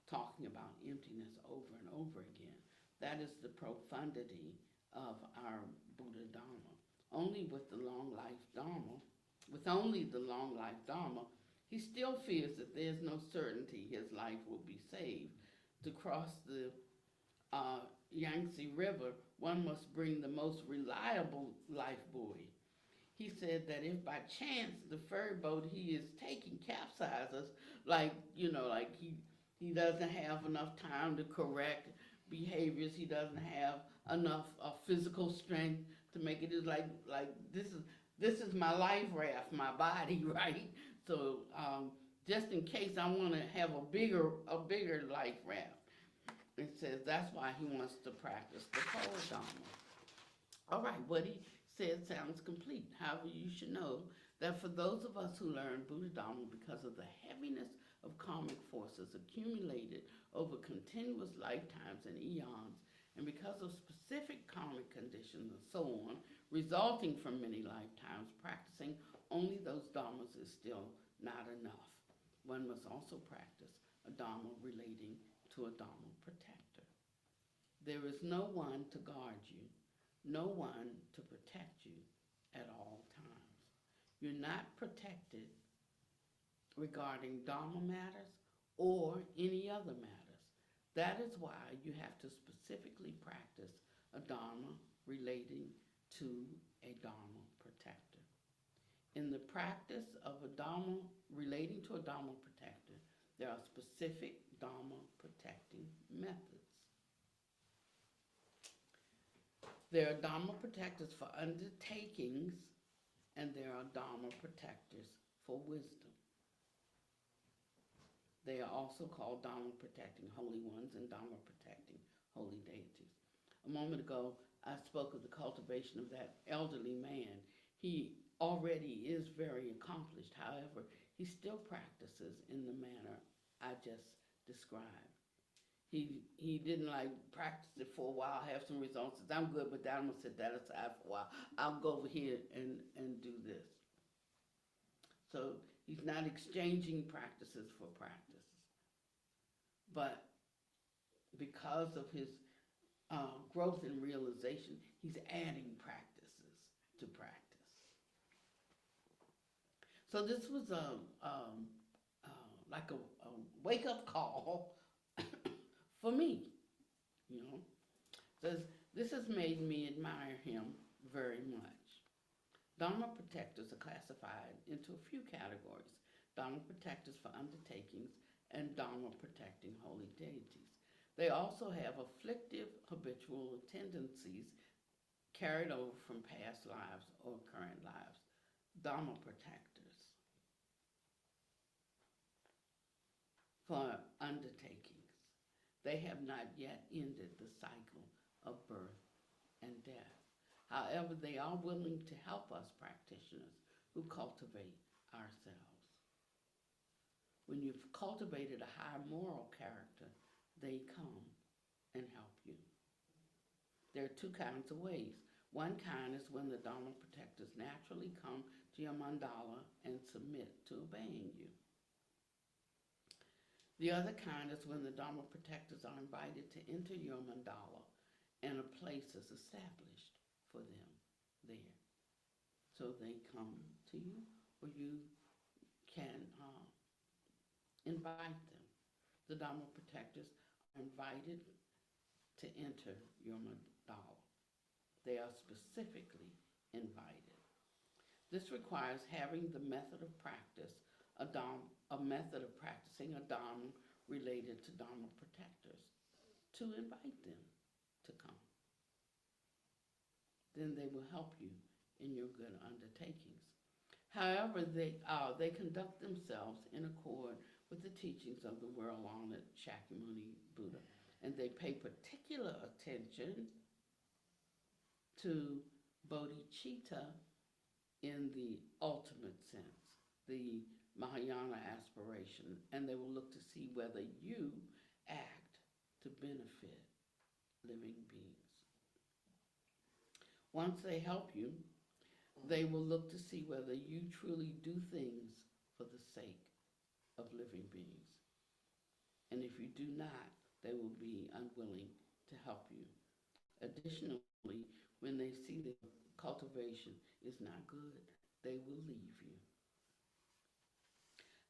talking about emptiness over and over again. That is the profundity of our Buddha Dharma. Only with the long life Dharma, he still fears that there's no certainty his life will be saved. To cross the Yangtze River, one must bring the most reliable life buoy. He said that if by chance the ferry boat he is taking capsizes, like he doesn't have enough time to correct behaviors, he doesn't have enough physical strength to make it. Is like this is my life raft, my body, right? So just in case I want to have a bigger life raft. It says that's why he wants to practice the Polo Dharma. All right, what he said sounds complete. However, you should know that for those of us who learn Buddha Dharma because of the heaviness of karmic forces accumulated over continuous lifetimes and eons, and because of specific karmic conditions and so on, resulting from many lifetimes, practicing only those dharmas is still not enough. One must also practice a dharma relating to a dharma protector. There is no one to guard you, no one to protect you at all times. You're not protected regarding dharma matters or any other matters. That is why you have to specifically practice a dharma relating to a dharma protector. In the practice of a dharma relating to a dharma protector, there are specific dharma protecting methods. There are dharma protectors for undertakings, and there are dharma protectors for wisdom. They are also called dharma protecting holy ones and dharma protecting holy deities. A moment ago, I spoke of the cultivation of that elderly man. He already is very accomplished. However, he still practices in the manner I just described. He didn't practice it for a while, have some results. Says, I'm good with that. I'm gonna set that aside for a while. I'll go over here and do this. So he's not exchanging practices for practices. But because of his growth and realization, he's adding practices to practice. So this was like a wake-up call for me, you know. Says, this has made me admire him very much. Dharma protectors are classified into a few categories. Dharma protectors for undertakings and Dharma protecting holy deities. They also have afflictive habitual tendencies carried over from past lives or current lives. Dharma protectors for undertakings. They have not yet ended the cycle of birth and death. However, they are willing to help us practitioners who cultivate ourselves. when you've cultivated a high moral character, they come and help you. There are two kinds of ways. One kind is when the Dharma protectors naturally come to your mandala and submit to obeying you. The other kind is when the Dharma protectors are invited to enter your mandala and a place is established for them there. So they come to you, or you can invite them. The Dharma protectors are invited to enter your mandala. They are specifically invited. This requires having the method of practice, a method of practicing a Dharma related to Dharma protectors, to invite them to come. Then they will help you in your good undertakings. However, they conduct themselves in accord with the teachings of the world-honored Shakyamuni Buddha, and they pay particular attention to bodhicitta in the ultimate sense, the Mahayana aspiration, and they will look to see whether you act to benefit living beings. Once they help you, they will look to see whether you truly do things for the sake of living beings. And if you do not, they will be unwilling to help you. Additionally, when they see the cultivation is not good, they will leave you.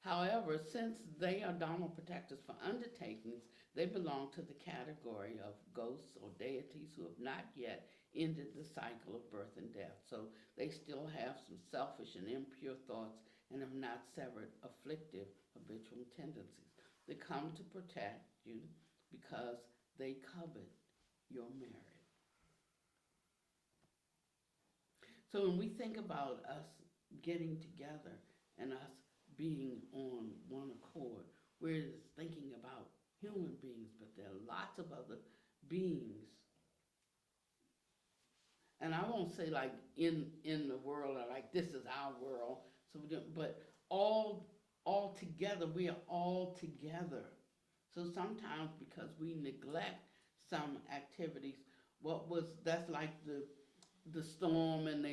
However, since they are Dharma protectors for undertakings, they belong to the category of ghosts or deities who have not yet ended the cycle of birth and death. So they still have some selfish and impure thoughts and have not severed afflictive habitual tendencies. They come to protect you because they covet your merit. So when we think about us getting together and us being on one accord, we're thinking about human beings, but there are lots of other beings. And I won't say like in the world, or like this is our world, so we don't, but all together, we are all together. So sometimes because we neglect some activities, that's like the storm and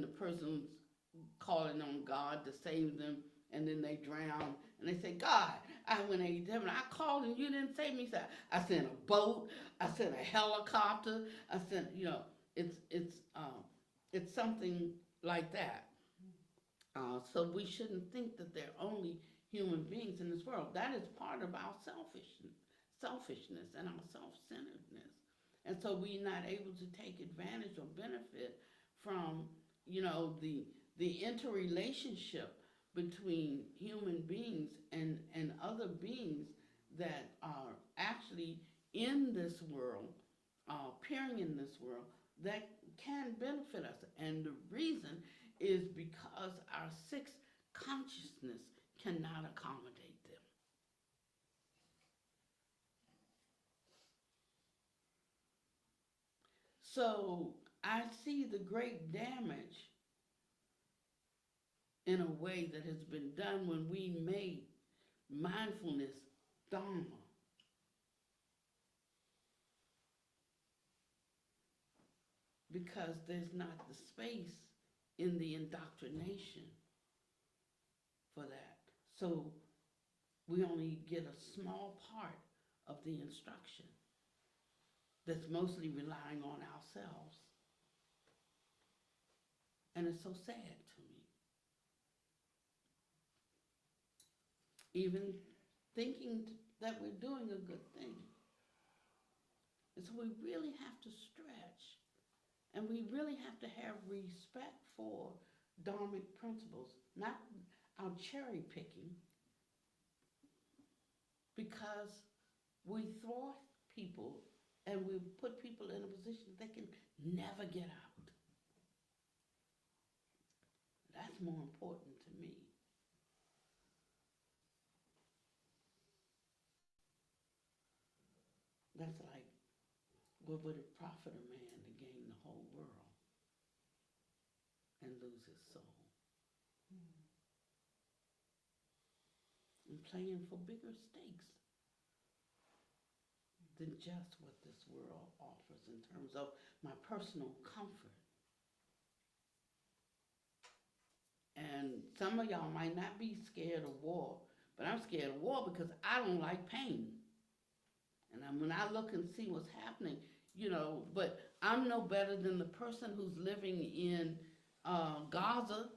the person's calling on God to save them, and then they drown, and they say, God, I went to heaven, I called and you didn't save me. So I sent a boat, I sent a helicopter, I sent, it's something like that. So we shouldn't think that they're only human beings in this world. That is part of our selfishness and our self-centeredness. And so we're not able to take advantage or benefit from, the interrelationship between human beings and other beings that are actually in this world, appearing in this world, that can benefit us. And the reason is because our sixth consciousness cannot accommodate them. So I see the great damage in a way that has been done when we made mindfulness Dharma. Because there's not the space in the indoctrination for that. So we only get a small part of the instruction that's mostly relying on ourselves. And it's so sad to me. Even thinking that we're doing a good thing. And so we really have to stretch, and we really have to have respect for Dharmic principles, not our cherry picking, because we thwart people and we put people in a position they can never get out. That's more important to me. That's like, what would it profit a man to gain the whole world and lose his soul? playing for bigger stakes than just what this world offers in terms of my personal comfort. And some of y'all might not be scared of war, but I'm scared of war because I don't like pain. And when I look and see what's happening, but I'm no better than the person who's living in Gaza,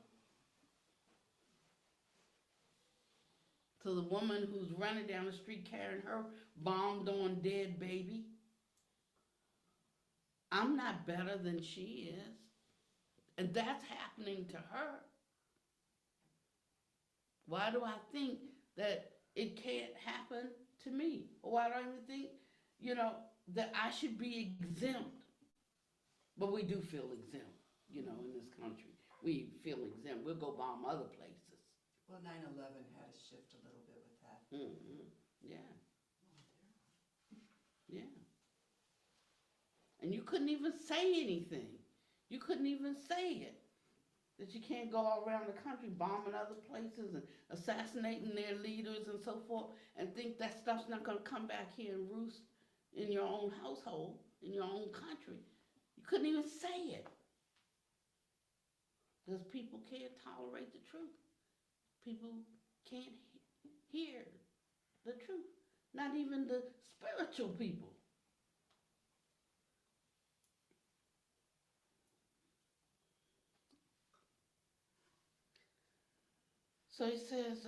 to the woman who's running down the street carrying her bombed on dead baby. I'm not better than she is. And that's happening to her. Why do I think that it can't happen to me? Or why do I even think, that I should be exempt? But we do feel exempt, in this country. We feel exempt. We'll go bomb other places. Well, 9/11 had a shift a little bit with that. Mm-hmm. Yeah. Yeah. And you couldn't even say anything. You couldn't even say it. That you can't go all around the country bombing other places and assassinating their leaders and so forth and think that stuff's not going to come back here and roost in your own household, in your own country. You couldn't even say it. Because people can't tolerate the truth. People can't hear the truth. Not even the spiritual people. So he says,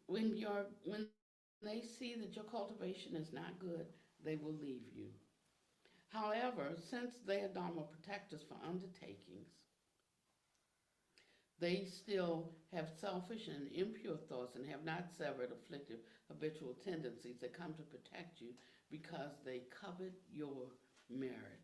when they see that your cultivation is not good, they will leave you. However, since they are Dharma protectors for undertakings, they still have selfish and impure thoughts and have not severed afflictive habitual tendencies that come to protect you because they covet your merit.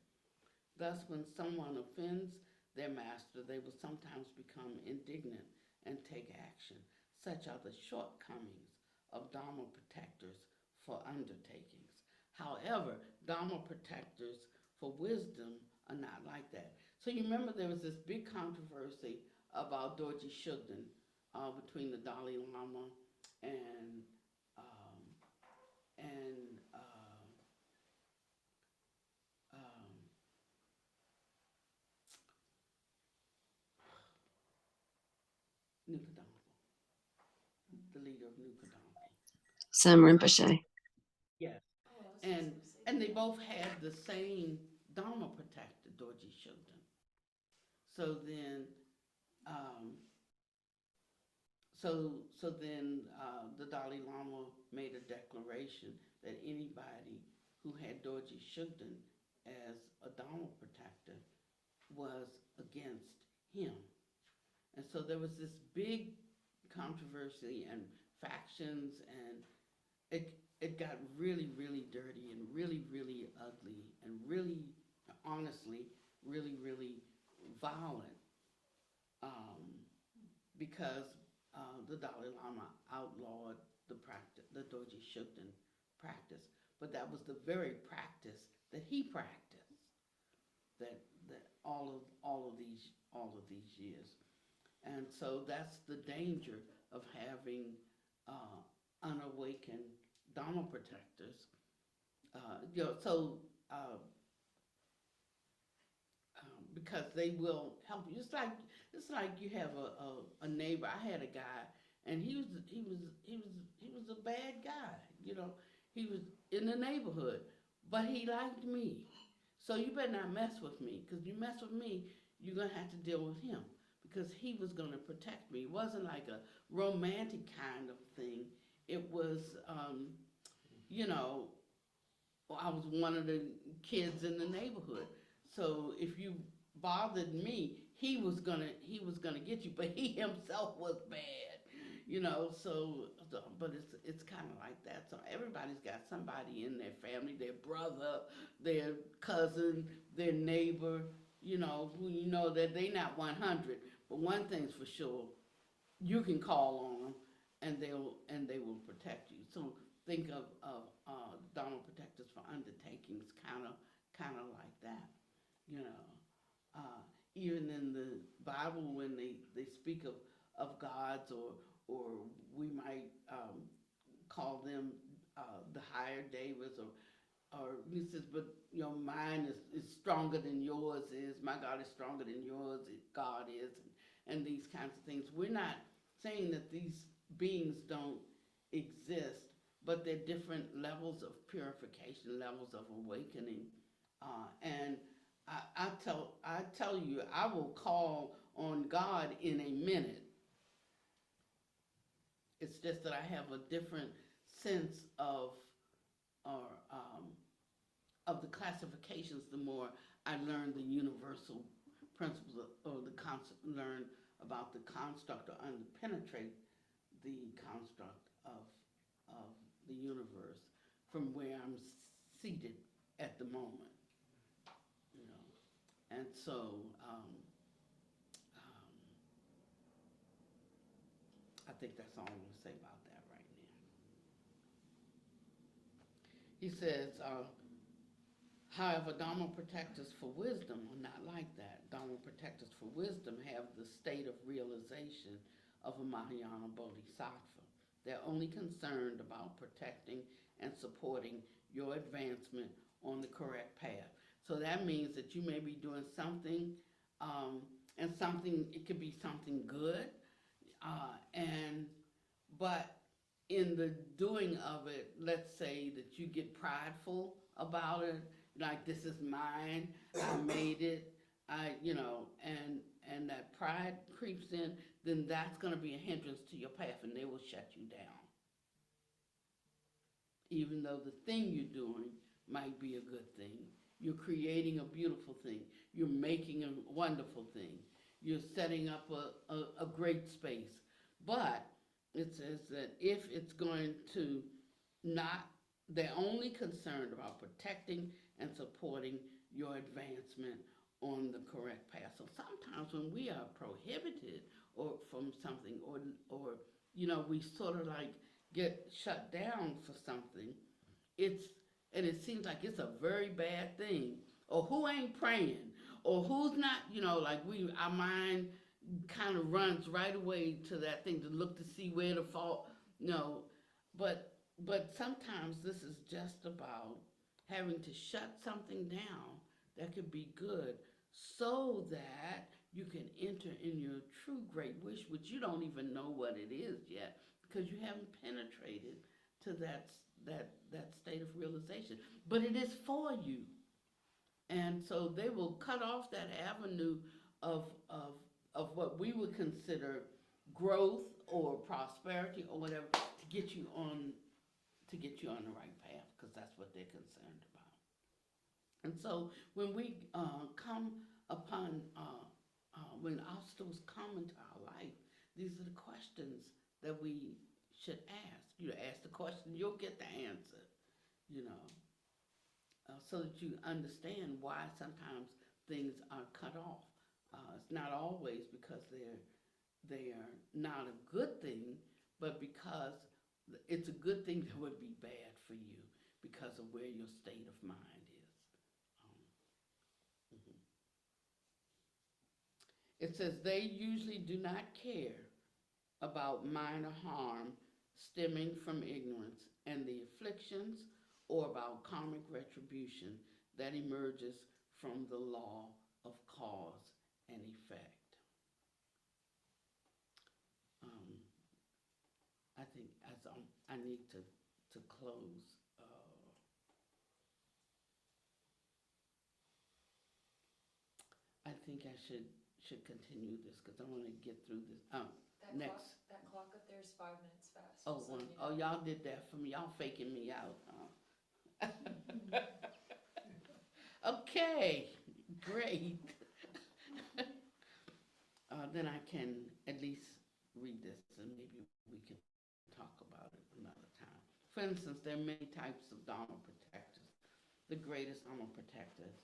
Thus, when someone offends their master, they will sometimes become indignant and take action. Such are the shortcomings of Dharma protectors for undertakings. However, Dharma protectors for wisdom are not like that. So you remember there was this big controversy about Dorji Shugden between the Dalai Lama and New Kadampa, the leader of New Kadampa. Sam Rinpoche. Yes. Oh, I was And just gonna say they that. both had the same Dharma protector, Dorji Shugden. So then, the Dalai Lama made a declaration that anybody who had Dorji Shugden as a Dharma protector was against him. And so there was this big controversy and factions, and it got really, really dirty and really, really ugly and really, honestly, really, really violent because the Dalai Lama outlawed the Dorji Shugden practice. But that was the very practice that he practiced, that all of these years. And so that's the danger of having unawakened Dharma protectors. Because they will help you. It's like you have a neighbor. I had a guy, and he was a bad guy. He was in the neighborhood, but he liked me. So you better not mess with me, because you mess with me, you're gonna have to deal with him, because he was gonna protect me. It wasn't like a romantic kind of thing. It was, I was one of the kids in the neighborhood. So if you bothered me, he was gonna get you, but he himself was bad, but it's kind of like that. So everybody's got somebody in their family, their brother, their cousin, their neighbor, who that they not 100, but one thing's for sure, you can call on them and they will protect you. So think of Dharma protectors for undertakings, kind of like that, Even in the Bible, when they speak of gods or we might call them the higher devas, or he says, but mine is stronger than yours is. My God is stronger than yours. God is, and these kinds of things. We're not saying that these beings don't exist, but they're different levels of purification, levels of awakening, and I tell you, I will call on God in a minute. It's just that I have a different sense of the classifications. The more I learn the universal principles, or learn about the construct, or penetrate the construct of the universe from where I'm seated at the moment. And so I think that's all I'm going to say about that right now. He says, however, Dharma protectors for wisdom are not like that. Dharma protectors for wisdom have the state of realization of a Mahayana Bodhisattva. They're only concerned about protecting and supporting your advancement on the correct path. So that means that you may be doing something, and it could be something good, but in the doing of it, let's say that you get prideful about it, like this is mine, I made it, and that pride creeps in, then that's going to be a hindrance to your path, and they will shut you down. Even though the thing you're doing might be a good thing. You're creating a beautiful thing. You're making a wonderful thing. You're setting up a great space. But it says that if it's going to they're only concerned about protecting and supporting your advancement on the correct path. So sometimes when we are prohibited or from something, or we sort of like get shut down for something, and it seems like it's a very bad thing, or who ain't praying, or who's not, like our mind kind of runs right away to that thing to look to see where the fault, but sometimes this is just about having to shut something down that could be good, so that you can enter in your true great wish, which you don't even know what it is yet, because you haven't penetrated to that state of realization. But it is for you. And so they will cut off that avenue of what we would consider growth or prosperity or whatever, to get you on the right path, because that's what they're concerned about. And so when we come upon when obstacles come into our life, these are the questions that we should ask. You ask the question, you'll get the answer, so that you understand why sometimes things are cut off. It's not always because they are not a good thing, but because it's a good thing that would be bad for you because of where your state of mind is. It says they usually do not care about minor harm stemming from ignorance and the afflictions, or about karmic retribution that emerges from the law of cause and effect. I think as I need to close. I think I should continue this because I want to get through this. Next. That clock up there is 5 minutes fast. Oh, so y'all did that for me. Y'all faking me out. Okay, great. Then I can at least read this, and maybe we can talk about it another time. For instance, there are many types of Dharma protectors. The greatest Dharma protectors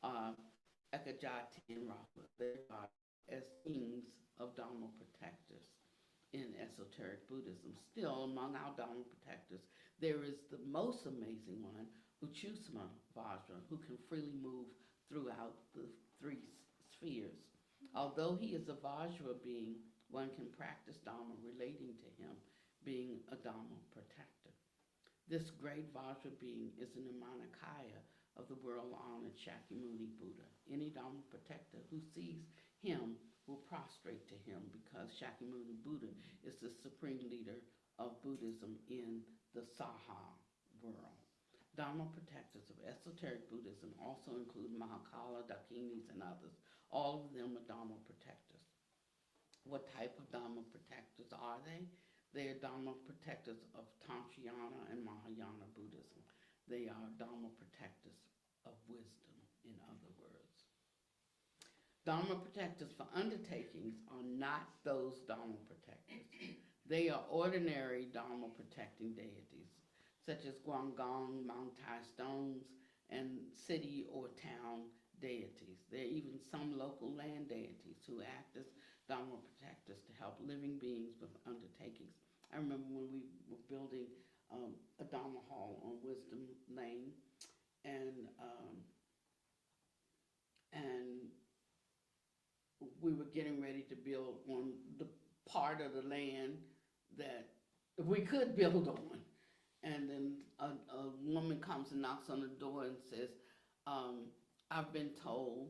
are Ekajati and Rahu. They are as kings of Dharma protectors in esoteric Buddhism. Still, among our Dharma protectors, there is the most amazing one, Uchusma Vajra, who can freely move throughout the 3 spheres. Although he is a Vajra being one can practice Dharma relating to him being a Dharma protector. This great Vajra being is an Imanakaya of the world-honored Shakyamuni Buddha. Any Dharma protector who sees him will prostrate to him because Shakyamuni Buddha is the supreme leader of Buddhism in the Saha world. Dharma protectors of esoteric Buddhism also include Mahakala, Dakinis, and others. All of them are Dharma protectors. What type of Dharma protectors are they? They are Dharma protectors of Tantrayana and Mahayana Buddhism. They are Dharma protectors of wisdom, in other words. Dharma protectors for undertakings are not those Dharma protectors. They are ordinary Dharma protecting deities, such as Guanggong, Mount Tai stones, and city or town deities. There are even some local land deities who act as Dharma protectors to help living beings with undertakings. I remember when we were building a Dharma hall on Wisdom Lane, and we were getting ready to build on the part of the land that we could build on. And then a woman comes and knocks on the door and says, I've been told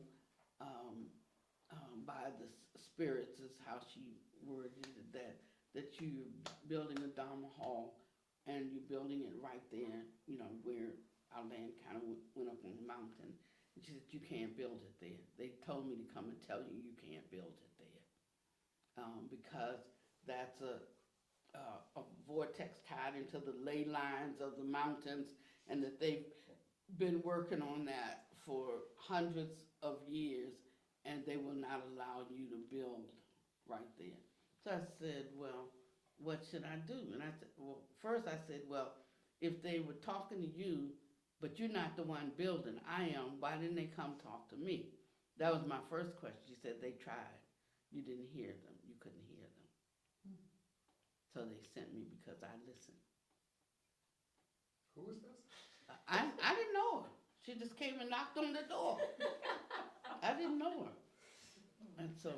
by the spirits, is how she worded it, that you're building a Dharma hall and you're building it right there, where our land kind of went up on the mountain. And she said, you can't build it there. They told me to come and tell you can't build it there because that's a vortex tied into the ley lines of the mountains, and that they've been working on that for hundreds of years, and they will not allow you to build right there. So I said, well, what should I do? And I said, well, first I said, well, if they were talking to you, but you're not the one building, I am, why didn't they come talk to me? That was my first question. She said, they tried. You didn't hear them. You couldn't hear them. So they sent me because I listened. Who was this? I didn't know her. She just came and knocked on the door. I didn't know her. And so,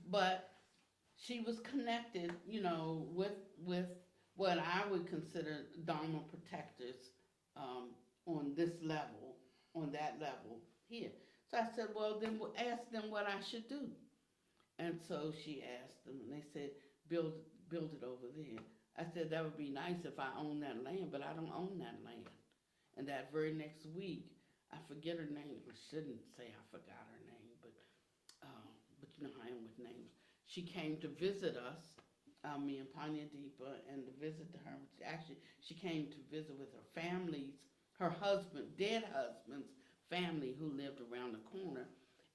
but she was connected, with what I would consider Dharma protectors on this level, on that level here. So I said, well, then we'll ask them what I should do. And so she asked them, and they said, build it over there. I said, that would be nice if I owned that land, but I don't own that land. And that very next week, I forget her name. I shouldn't say I forgot her name, but you know how I am with names. She came to visit us, me and Panya Deepa, and to visit her. Actually, she came to visit with her family's, her husband, dead husband's family, who lived around the corner.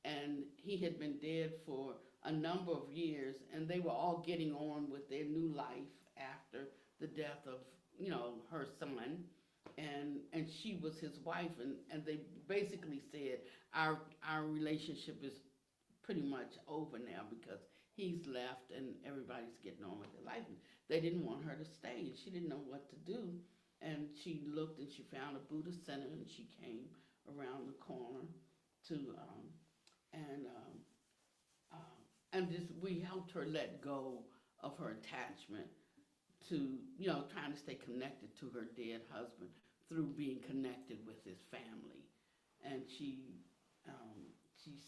And he had been dead for a number of years, and they were all getting on with their new life after the death of, her son. And she was his wife, and they basically said, our relationship is pretty much over now because he's left and everybody's getting on with their life. And they didn't want her to stay, and she didn't know what to do. And she looked and she found a Buddhist center, and she came around the corner to, and just, we helped her let go of her attachment to, trying to stay connected to her dead husband through being connected with his family. And she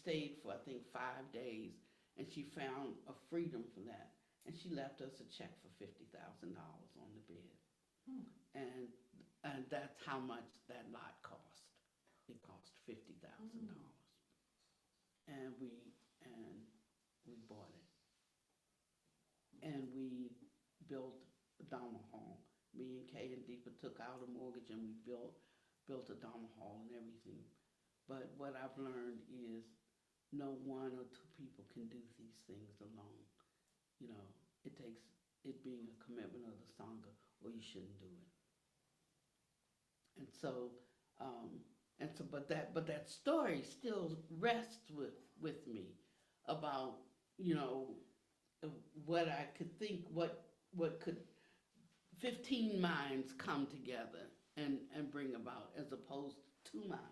stayed for, I think, 5 days, and she found a freedom for that. And she left us a check for $50,000 on the bed. And that's how much that lot cost. It cost $50,000. And we bought it. And we built a Dharma hall. Me and Kay and Deepa took out a mortgage, and we built a Dharma hall and everything. But what I've learned is no one or two people can do these things alone. It takes it being a commitment of the Sangha, or you shouldn't do it. And so, but that story still rests with me about, what I could think, what could 15 minds come together and bring about, as opposed to 2 minds,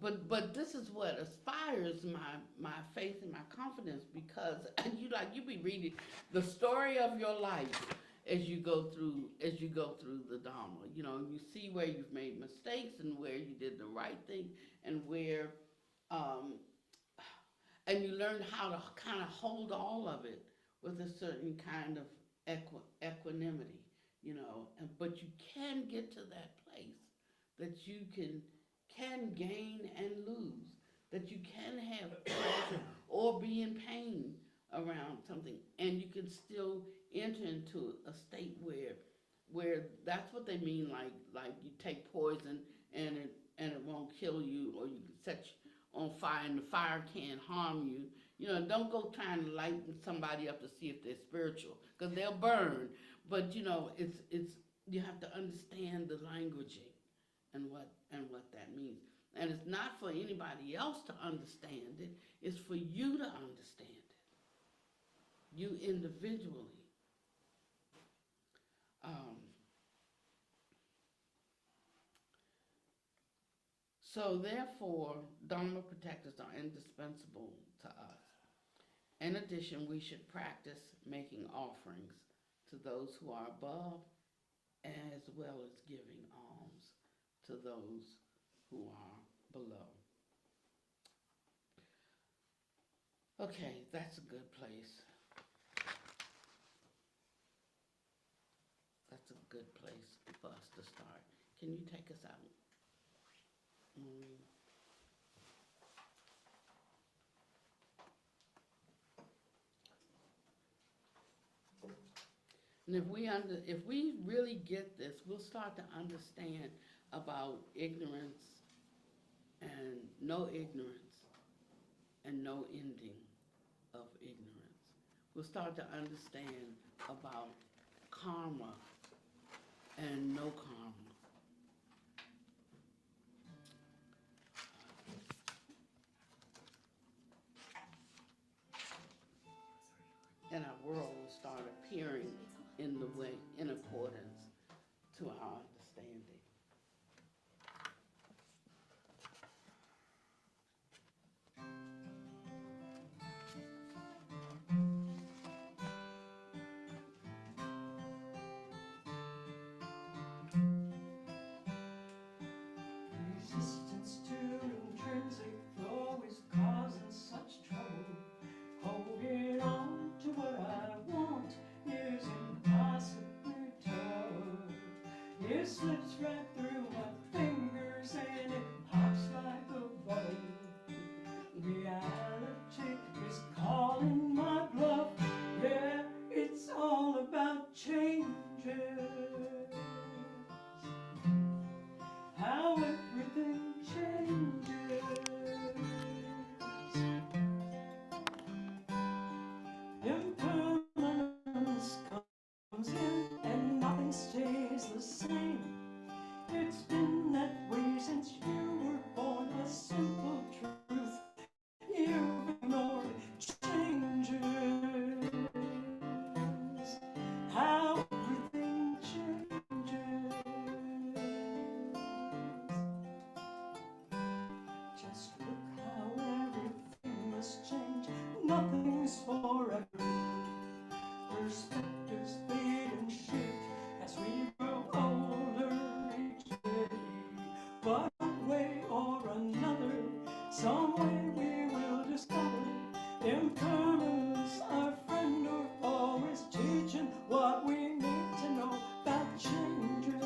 But this is what inspires my faith and my confidence, because you be reading the story of your life as you go through the Dharma. You know, you see where you've made mistakes and where you did the right thing, and where and you learn how to kind of hold all of it with a certain kind of equanimity, you know. But you can get to that place that you can gain and lose, that you can have pleasure or be in pain around something, and you can still enter into a state where that's what they mean, like you take poison and it won't kill you, or you can set you on fire and the fire can't harm you. You know, don't go trying to light somebody up to see if they're spiritual, because they'll burn. But you know, it's you have to understand the languaging and what that means. And it's not for anybody else to understand it, it's for you to understand it, you individually. So therefore, Dharma protectors are indispensable to us. In addition, we should practice making offerings to those who are above, as well as giving alms to those who are below. Okay, that's a good place. That's a good place for us to start. Can you take us out? And if we really get this, we'll start to understand about ignorance and no ignorance and no ending of ignorance. We'll start to understand about karma and no karma. And our world will start appearing in the way, in accordance to our understanding. Resistance to intrinsic flow is causing such trouble. Holding on to what I want is impossibly tough. It slips right through my fingers and it pops like a bubble. Reality is calling my bluff. Yeah, it's all about changes. How everything changes. Impermanence comes in and nothing stays the same. It's been that way since you were born, a simple truth you've ignored. Changes. How everything changes. Just look how everything must change. Nothing's forever. Perspectives fade and shift as we grow older each day. But one way or another, some way we will discover impermanence, our friend or foe, is teaching what we need to know about changes.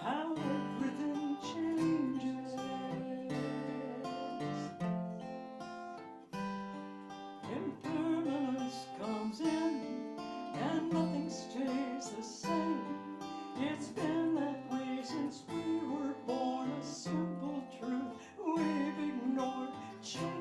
How everything changes. Impermanence comes in and nothing stays the same. It's been that way since we were born, a simple truth we've ignored. Changes.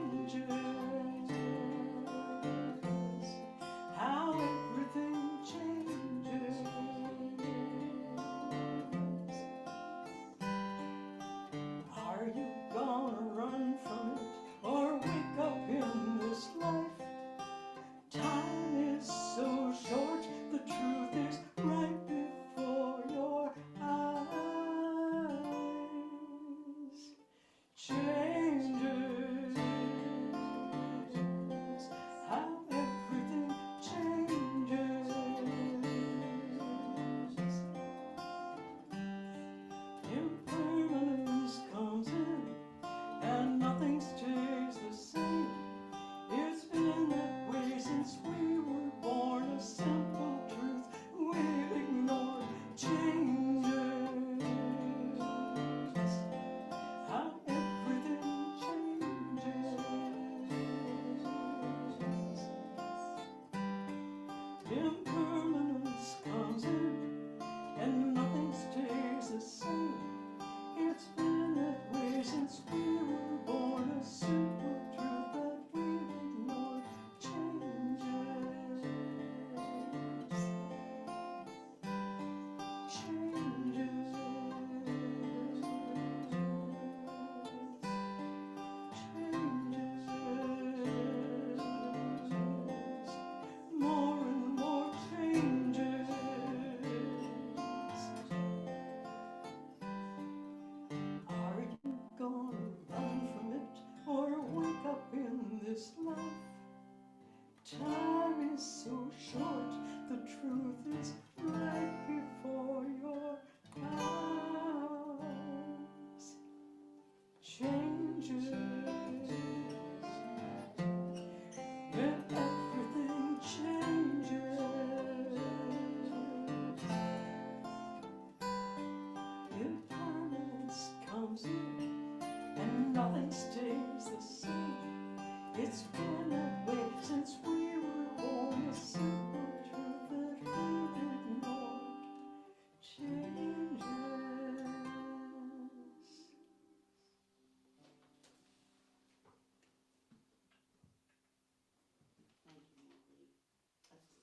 nothing stays the same. It's been that way since we